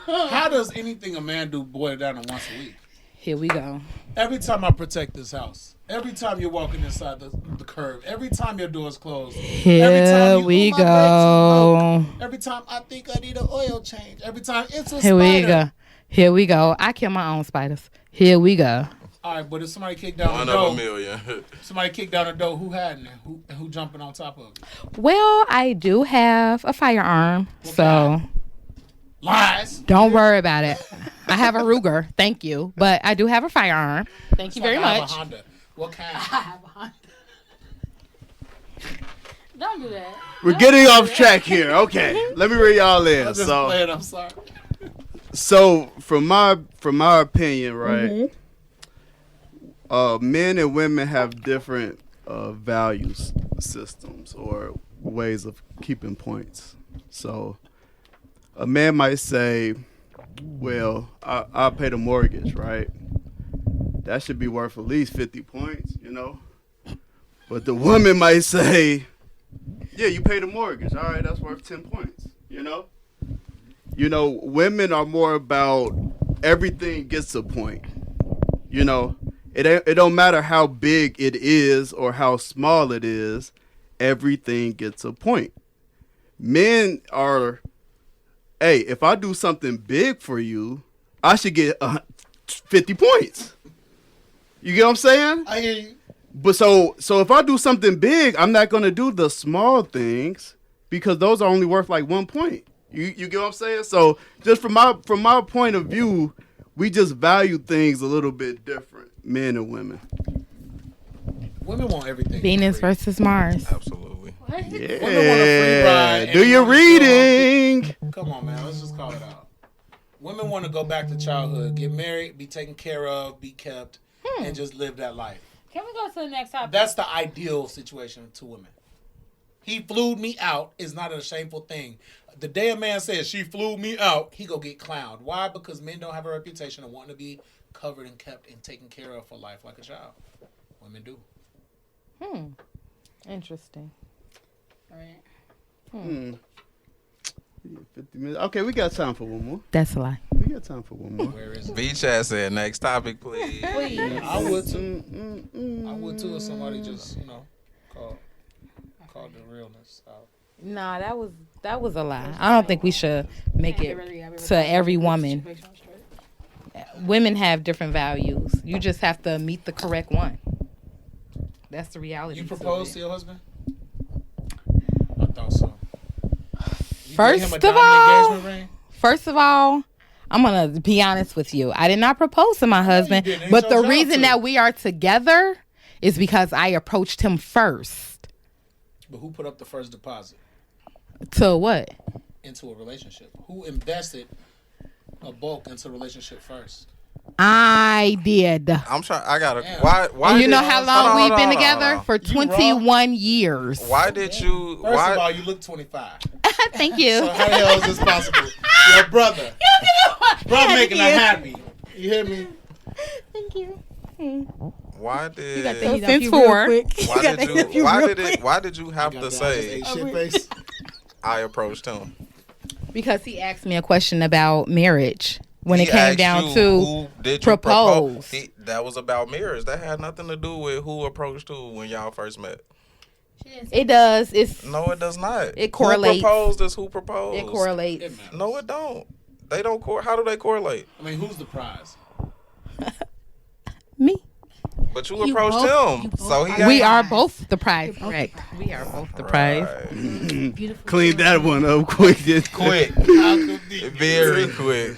How does anything a man do boil down to once a week? Here we go. Every time I protect this house, every time you're walking inside the curb, every time your door's closed, every Here time you we my legs are broke, broke, every time I think I need an oil change, every time it's a Here we spider. go. Here we go. I kill my own spiders. Here we go. All right, but if somebody kicked down One the of a door, million. somebody kicked down the door, who had it? Who jumping on top of it? Well, I do have a firearm, so Lies. don't worry about it. I have a Ruger, thank you, but I do have a firearm. Thank you very I have much. a Honda. What kind? Don't do that. We're getting off track here. Okay, let me read y'all in. I'm just So, playing. I'm sorry. from my opinion, right? Men and women have different values systems or ways of keeping points. So, a man might say, "Well, I'll pay the mortgage, right? That should be worth at least 50 points, you know." But the woman might say, "Yeah, you pay the mortgage. All right, that's worth 10 points, you know?" You know, women are more about everything gets a point. You know, it don't matter how big it is or how small it is, everything gets a point. Men are, hey, if I do something big for you, I should get 50 points. You get what I'm saying? I hear you. But so if I do something big, I'm not gonna do the small things because those are only worth like 1 point. You get what I'm saying? So just from my point of view, we just value things a little bit different, men and women. Women want everything. Venus for free. versus Mars. Absolutely. Women want a free ride Yeah. and Do they your wanna show reading. Come on, man. Let's just call it out. Women want to go back to childhood, get married, be taken care of, be kept, and just live that life. Can we go to the next topic? That's the ideal situation to women. He flew me out is not a shameful thing. The day a man says she flew me out, he go get clowned. Why? Because men don't have a reputation of wanting to be covered and kept and taken care of for life like a child. Women do. Interesting. All right. 50 minutes. Okay, we got time for one more. That's a lie. We got time for one more. Where is it? Vee Cat said, next topic, please. Please. I would too. I would too if somebody just, called the realness out. Nah, that was a lie. I don't think we should make it to every woman. Women have different values. You just have to meet the correct one. That's the reality. You to proposed it. to your husband? I thought so. You gave him a First of diamond all, engagement ring? First of all, I'm gonna be honest with you. I did not propose to my husband, didn't. It's but the your job reason to. that we are together is because I approached him first. But who put up the first deposit To what? into a relationship? Who invested a bulk into the relationship first? I did. I'm trying. I gotta. Damn. Why? And you did- know how long hold on, we've hold been on, together? hold on. For You wrong. 21 years. Why did you? First Why? of all, you look 25. Thank you. So how the hell is this possible? Your brother. Brother making her happy. You hear me? Thank you. Why did? Since 4. Why did you have to say Shit face. I approached him? Because he asked me a question about marriage when He it came asked down you, to who did you propose. That was about marriage. That had nothing to do with who approached who when y'all first met. It does. No, it does not. It correlates. Who proposed is who proposed. It correlates. It matters. No, it don't. They don't. How do they correlate? I mean, who's the prize? Me. But you approached him, so he. We ain't- are both the prize. Correct. We are both the prize. Right. Beautiful. Clean that one up quick. Quick, very quick.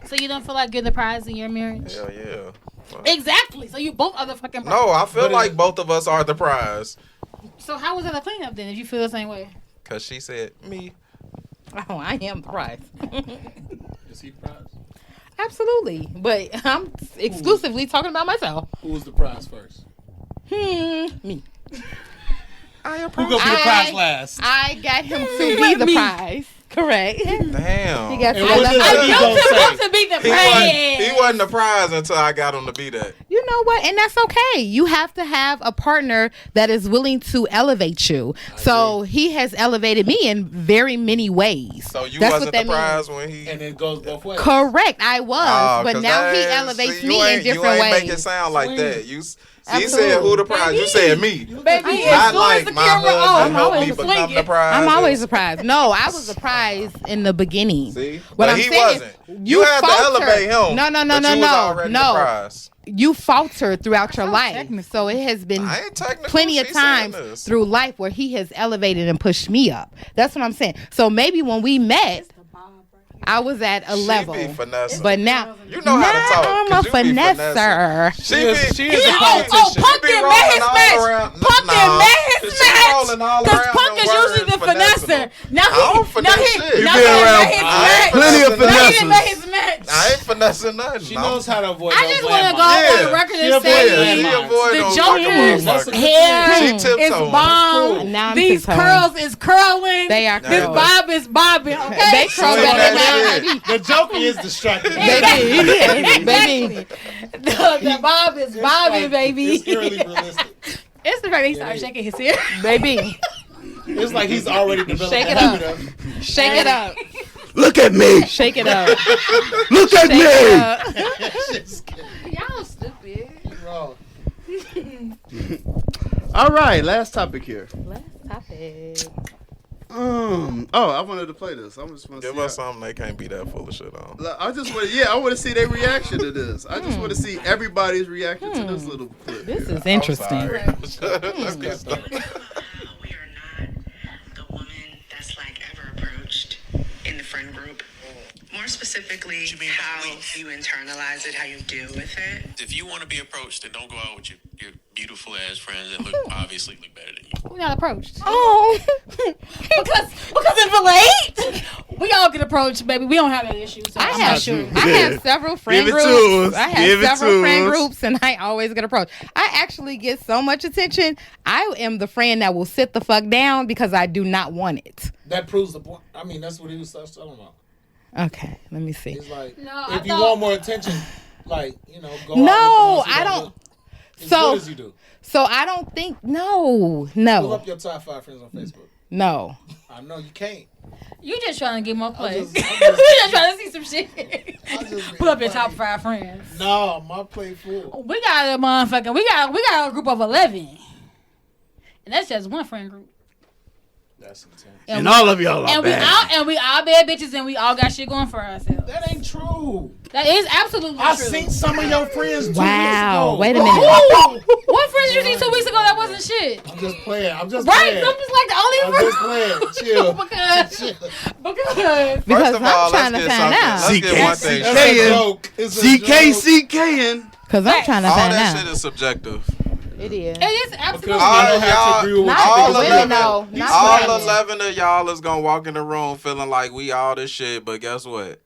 So you don't feel like you're the prize in your marriage? Hell yeah. Fuck. Exactly. So you both are the fucking prize. No, I feel But like both of us are the prize. So how was that a cleanup then? If you feel the same way? Cause she said me. Oh, I am the prize. Is he the prize? Absolutely. But I'm exclusively talking about myself. Who was the prize first? Me. I Who approached. gonna be the prize last? I got him to be the prize. Correct. Damn. He got And what does I he know gonna you say? want to be the prize. He wasn't the prize until I got him to be that. You know what? And that's okay. You have to have a partner that is willing to elevate you. So he has elevated me in very many ways. So you That's wasn't what the that prize means. when he. And it goes both ways. Correct. I was. Oh, but 'cause now he that- elevates see, me in different you ain't ways. make it sound like Swing. that. He Absolutely. said who the prize? You said me. Baby, Not as soon as like the my camera husband on, helped I'm me gonna become swing the it. prize. I'm always a prize. No, I was a prize in the beginning. See, What but I'm he saying is, wasn't. You had to faltered. elevate him. No, but you was already the prize. You faltered throughout your life. technical. So it has been I ain't technical. plenty of She saying times this. through life where he has elevated and pushed me up. That's what I'm saying. So maybe when we met, I was at a She level. be finessing. But now, You know how to talk, I'm a 'cause you be finesser. She is a politician. Pumpkin met his match. Pumpkin met his match. Because Punk is usually the finesser. Now I don't he finesse shit. You now been he around met his I match. ain't plenty of finessing Now he finesses. met his match. I ain't finessing nothing. She knows how to avoid I those just want to go landmines. on the record She and avoided say landmines. She avoid the those Joker's That's a good hair She is tiptoeing. bomb. Now I'm These tiptoeing. curls is curling. They are This curls. bob is bobbing. Okay. They curl Swing better that than shit. mine. The Joker is distracted. Baby. The bob is bobbing, baby. It's eerily realistic. It's the fact that he started shaking his hair. Baby. It's like he's already developed Shake a it habit up. of. Shake it up. Look at me. Shake it up. Look at Shake it me. up. Y'all stupid. Wrong. All right, last topic here. Last topic. I wanted to play this. I just want to Give see us something they can't be that full of shit on. I just want to, I want to see their reaction to this. I just want to see everybody's reaction to this little clip. This here. is interesting. Let's get We started. are not the woman that's like ever approached in the friend group. More specifically, how you internalize it, how you deal with it. If you want to be approached, then don't go out with your beautiful ass friends that look obviously look better than you. We're not approached. Oh. because it's late. We all get approached, baby. We don't have that issue. So I I'm have, not sure. I have several friend Give it to groups. us. I Give it have several to friend us. groups, and I always get approached. I actually get so much attention. I am the friend that will sit the fuck down because I do not want it. That proves the point. I mean, that's what he was talking about. Okay, let me see. He's like, No, I if you thought- want more attention, like, you know, go No, out with the ones who I don't- look as So- good as you do. So I don't think no. Pull up your top 5 friends on Facebook. No. I know you can't. You just trying to get more play. just- You I'm just- just trying to see some shit. just Put up your being top funny. 5 friends. No, my plate full. We got a motherfucking. We got a group of 11, and that's just one friend group. That's intense. And all of y'all are bad. We all bad bitches, and we all got shit going for ourselves. That ain't true. That is absolutely true. I've seen some of your friends 2 weeks Wow. ago. Wait a minute. What friends you see 2 weeks ago that wasn't shit? I'm just playing. Right? I'm just like the only I'm friend. just playing. Chill. because First of all, I'm trying to let's get find something. out. Let's get one thing That's straight. a joke. It's a joke. CKCKing. Because I'm trying to All find that out. shit is subjective. It is. it is absolutely. Because I don't have to agree with Not what for you women, think. though. Not for All women. 11 of y'all is gonna walk in the room feeling like we all this shit, but guess what?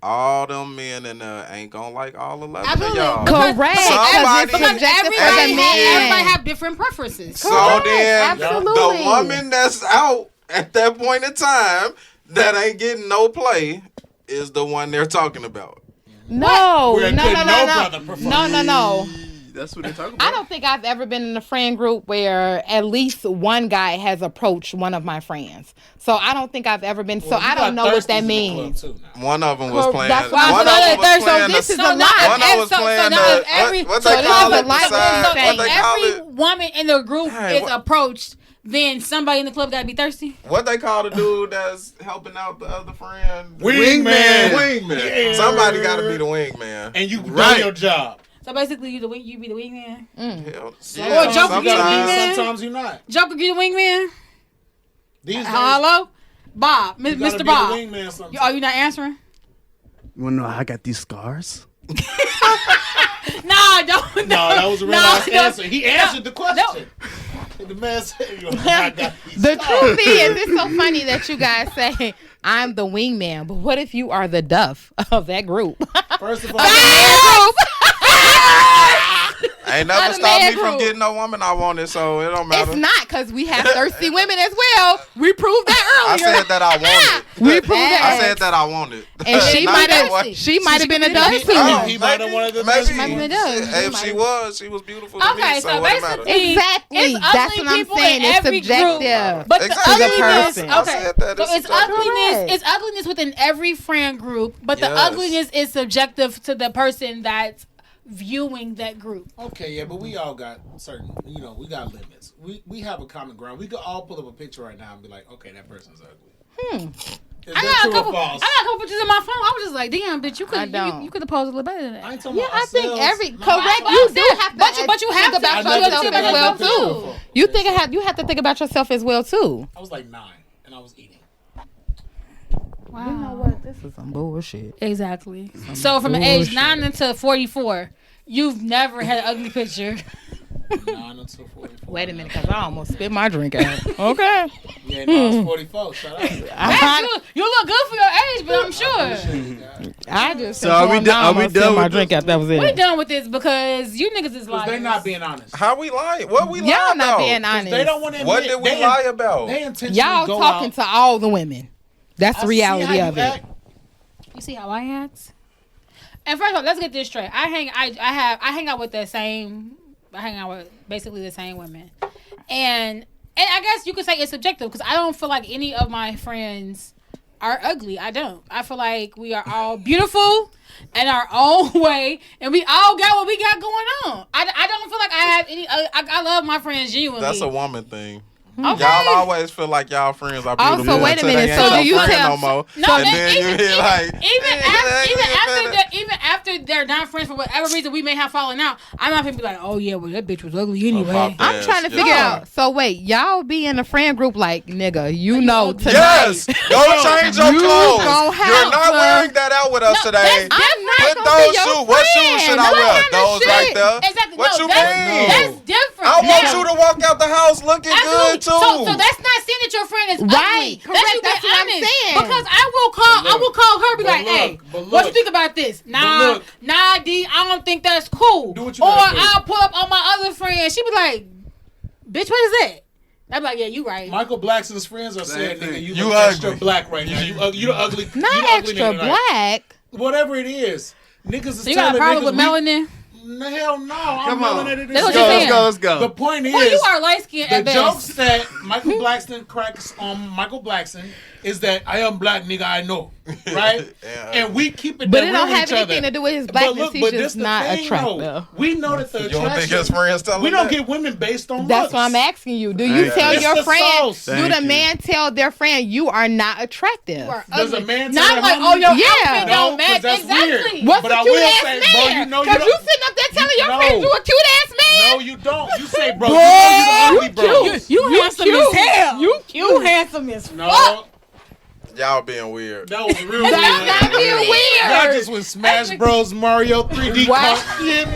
All them men in there ain't gonna like all 11 Absolutely. of y'all. Correct. Somebody- Because it's subjective for everybody, the man. everybody have different preferences. So Correct, then, absolutely. the woman that's out at that point in time that ain't getting no play is the one they're talking about. No. Where No. could No. no No. brother prefer? No. That's what they're talking about. I don't think I've ever been in a friend group where at least one guy has approached one of my friends. So I don't think I've ever been. So I don't know what that means. One of them was playing. That's One why of them was so playing. this is So a now- lie. One of them was playing. now every- What so they this call is a it? lie Besides, thing. what they call every it? woman in the group Hey, is what- approached, then somebody in the club gotta be thirsty. What they call the dude that's helping out the other friend? Wingman. Wingman. Yeah. Somebody got to be the wingman. And you do Right. your job. So basically, you be the wingman. Hell, Or Joker get a wingman. Sometimes you're not. Joker get a wingman. These days, Hello, Bob, you gotta Mr. be Bob. the wingman sometimes. Are you not answering? You wanna know how I got these scars? Nah, don't. No, that was a real nice answer. He answered the question. The man said, I got these The scars. truth is, it's so funny that you guys say I'm the wingman, but what if you are the Duff of that group? First of all, Ain't never Other stopped me man from group. getting no woman I wanted, so it don't matter. It's not because we have thirsty women as well. We proved that I earlier. said that I wanted. We proved I that. said that I wanted. And she Not might that have. one. She might have been a be Duff the too. Oh, He might have wanted the maybe. best one. If she was beautiful to Okay, me, so so what it matter? basically, Exactly. it's That's ugly what I'm people saying. in It's every subjective. group. But the Exactly. To the ugliness, person. I okay. said that. So It's it's subjective. ugliness. Correct. It's ugliness within every friend group, but the Yes. ugliness is subjective to the person that's viewing that group. Okay, yeah, but we all got certain, we got limits. We have a common ground. We could all pull up a picture right now and be like, okay, that person's ugly. Is I that got a true or couple. false? I got a couple pictures in my phone. I was just like, damn, bitch, you I could don't. you could have posed a little better than that. I ain't talking Yeah, about I think ourselves. correct. But You I'm do saying- have to. but you have think to. about I yourself never as took well that picture too. before. You have to think about yourself as well too. I was like 9 and I was eating. Wow. You know what? This is some bullshit. Exactly. So from age 9 until 44, you've never had an ugly picture. 9 until 44. Wait a minute, because I almost spit my drink out. Okay. Yeah, no, I was 44. Shout out. You look good for your age, but I'm sure. I just So are we done my with drink out. That was it. We're done with this because you niggas is Because liars. they're not being honest. How we lying? What we lying Y'all not about? being honest. They don't want to admit. What did we lie about? They intentionally Y'all go talking out. to all the women. That's the I see how reality you of it. act. You see how I act? And first of all, let's get this straight. I hang out with basically the same women. And I guess you could say it's subjective because I don't feel like any of my friends are ugly. I don't. I feel like we are all beautiful in our own way, and we all got what we got going on. I don't feel like I have any. I love my friends genuinely. That's a woman thing. Okay. Y'all always feel like y'all friends are Also, beautiful wait a until minute, they so ain't do your you friend tell- no more. No, and then you hear like even after they're not friends for whatever reason we may have fallen out, I'm not gonna be like, oh yeah, well that bitch was ugly anyway. pop that. I'm trying to Yes, figure yeah. out. So wait, y'all be in a friend group like, nigga, you know tonight. yes, don't change your You clothes. gon' have You're not to- wearing that out with us No, today. that's I'm not Put gonna those be your shoes. What shoes friend. should I What wear? kind of Those shit? right there. Exactly. What no, you that's, mean? That's different. I want Now, you to walk out the house looking good too. So that's not saying that your friend is Right. ugly. Correct. You That's being what I'm honest. saying. Because I will call her and be But like, hey, look, what you think about this? Nah, D, I don't think that's cool. Do what you or gotta do. I'll pull up on my other friend. She be like, bitch, what is that? I'm like, yeah, you right. Michael Blackson's friends are saying, thing. nigga, you You look ugly. extra black right now. You the ugly. Not you the ugly extra nigga tonight. black. Whatever it is. Niggas is So you got a telling problem niggas with melanin? Hell no. I'm Come on. melanated That's as what you're hell. saying. Let's go. The point is, Well, you are light skinned the at jokes best. that Michael Blackson cracks on Michael Blackson is that I am black, nigga, I know. Right? Yeah. And we keep it But that it real don't with have each anything other. to do with his But blackness. look, He's but just this the not thing, attractive. though. We know that the You don't think his attraction. friends tell him We don't that? get women based on That's looks. why I'm asking you. Do you Thank tell you. your It's the friend? sauce. Do Thank the you. man tell their friend you are not attractive? Does a man tell Not their like, homie? oh, your Yeah. outfit No, don't 'cause match. that's Exactly. weird. What's But a I cute will ass say, man? bro, you know you Because you don't- sitting up there telling your No. friends you a cute ass man. No, you don't. You say, bro, you know you the ugly bro. You handsome as hell. You cute. You handsome as fuck. No, Y'all being weird. that was real That's weird. not being Y'all weird. just went Smash Bros. Mario 3D Wow. kart shit.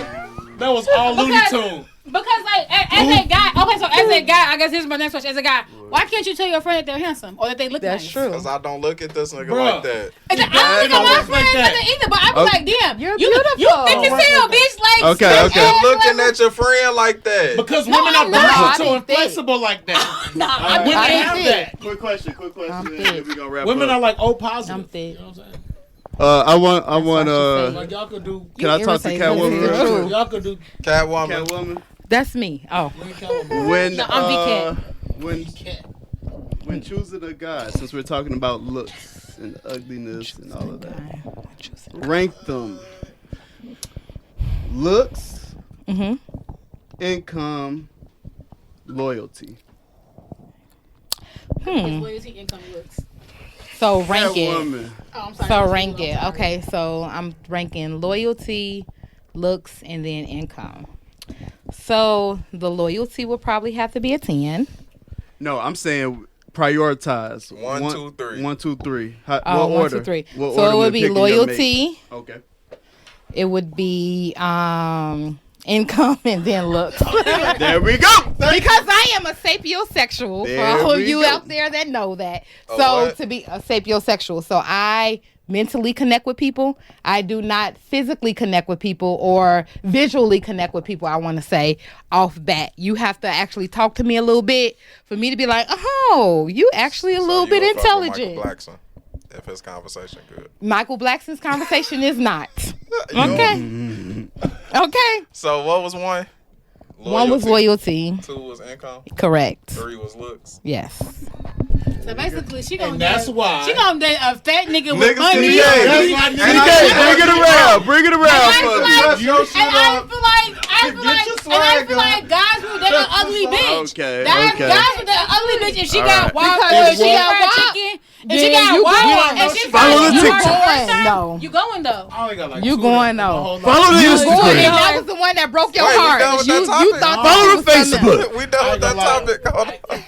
That was all Looney Because- Tunes. Because like as a guy, okay, so as a guy, I guess here's my next question. As a guy, why can't you tell your friend that they're handsome or that they look That's nice? true. Because I don't look at this nigga Bruh. like that. And I don't It think don't my work like friends that. doesn't either, but I be Okay. like, damn, You're you beautiful. thick as Don't work hell, like bitch. Like, Okay, thick okay. ass, You're looking whatever. at your friend like that. Because No, women are I'm not. versatile I and think- flexible like that. Nah, Alright. Women I have think- that. Quick question. I'm Then thick. we gonna wrap Women up. are like, oh, positive. I'm thick. You know what I'm saying? I want. what she Like, y'all could do. Can I talk to irritate me. Catwoman? It's true. Y'all could do. Catwoman. Catwoman. That's me. Oh, When No, I'm Vee when choosing a guy, since we're talking about looks and ugliness and all of that, rank them. Looks, income, loyalty. Loyalty, income, looks. so rank it. Catwoman. Oh, I'm sorry. So rank it. Okay, so I'm ranking loyalty, looks, and then income. So the loyalty will probably have to be a 10. No, I'm saying prioritize. 1, 2, 3. 1, 2, 3. What Oh, 1, order? 2, 3. What So order it we would be picking your mate? loyalty. Okay. It would be income and then looks. There we go. Because I am a sapiosexual. For There all of we you go. out there that know that. A So what? to be a sapiosexual. So I mentally connect with people. I do not physically connect with people or visually connect with people, I want to say, off bat. You have to actually talk to me a little bit for me to be like, oh, you actually a little bit intelligent. Michael Blackson, if his conversation good. Michael Blackson's conversation is not. You Okay. Okay. So what was one? One was loyalty. 2 was income. Correct. 3 was looks. Yes. So basically, she gonna And that's why. she gonna date a fat nigga Niggas with money. see that. That's why CK, niggas- bring it around. Bring it around I for feel me. like- Your shit And I up. feel like, guys who date an ugly bitch. Okay, Guys okay. with an ugly bitch, if she All got right. wild, Because if she if got you fried got chicken, if then she got you wild, going. and she Follow the you TikTok. Going, though. You going though? I only got like You 2 going, left. though. The whole Follow the lot. Boy, Instagram. and that was the one that broke your Wait, we heart. done with You that topic? thought Follow that the was something else. Facebook. We done with that topic. Hold on.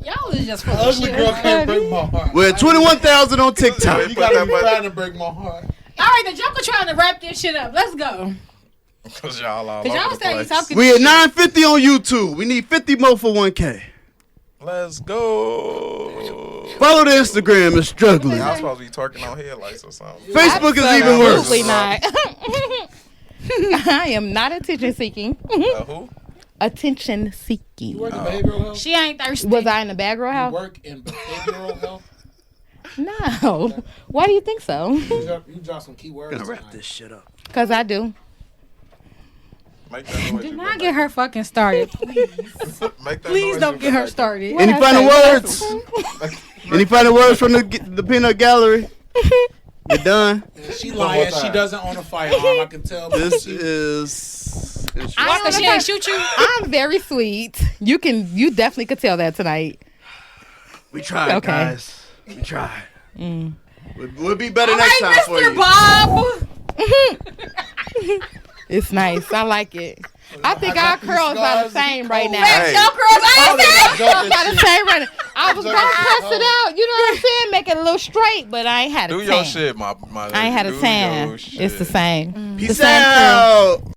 Y'all is just full The of ugly shit. girl can't break my heart. We're at 21,000 on TikTok. You gotta be trying to break my heart. All right, the Joker trying to wrap this shit up. Let's go. Cause y'all all Cause y'all over the say you place. talking. We at 950 on YouTube. We need 50 more for 1K. Let's go. Follow the Instagram. It's struggling. Y'all supposed to be twerking on headlights or something. Facebook is even worse. Absolutely not. I am not attention seeking. Who? Attention You seeking. work in behavioral health? She ain't thirsty. Was I in the bad girl You house? work in behavioral health? No. Why do you think so? You drop some key words. Gonna wrap tonight. this shit up. Because I do. Make that noise. Do you not been get her fucking started. making. Make that Please noise don't you get her been started. Any I final say? words? Any final words from the peanut gallery? You're done. She lying. She doesn't own a firearm. I can tell. but This she- is. I Why? Cause she ain't shoot you. I'm very sweet. You definitely could tell that tonight. We tried, Okay. guys. We tried. We'll be better All next right, time for Mr. you. Bob. It's nice. I like it. I think our curls are the same right now. Hey. Your girls ain't Our curls are the same right now. I was gonna press it out. You know what I'm saying? Make it a little straight, but I ain't had a Do tan. your shit, my I ain't had a do tan. your It's the shit. same. Peace The same curl. out.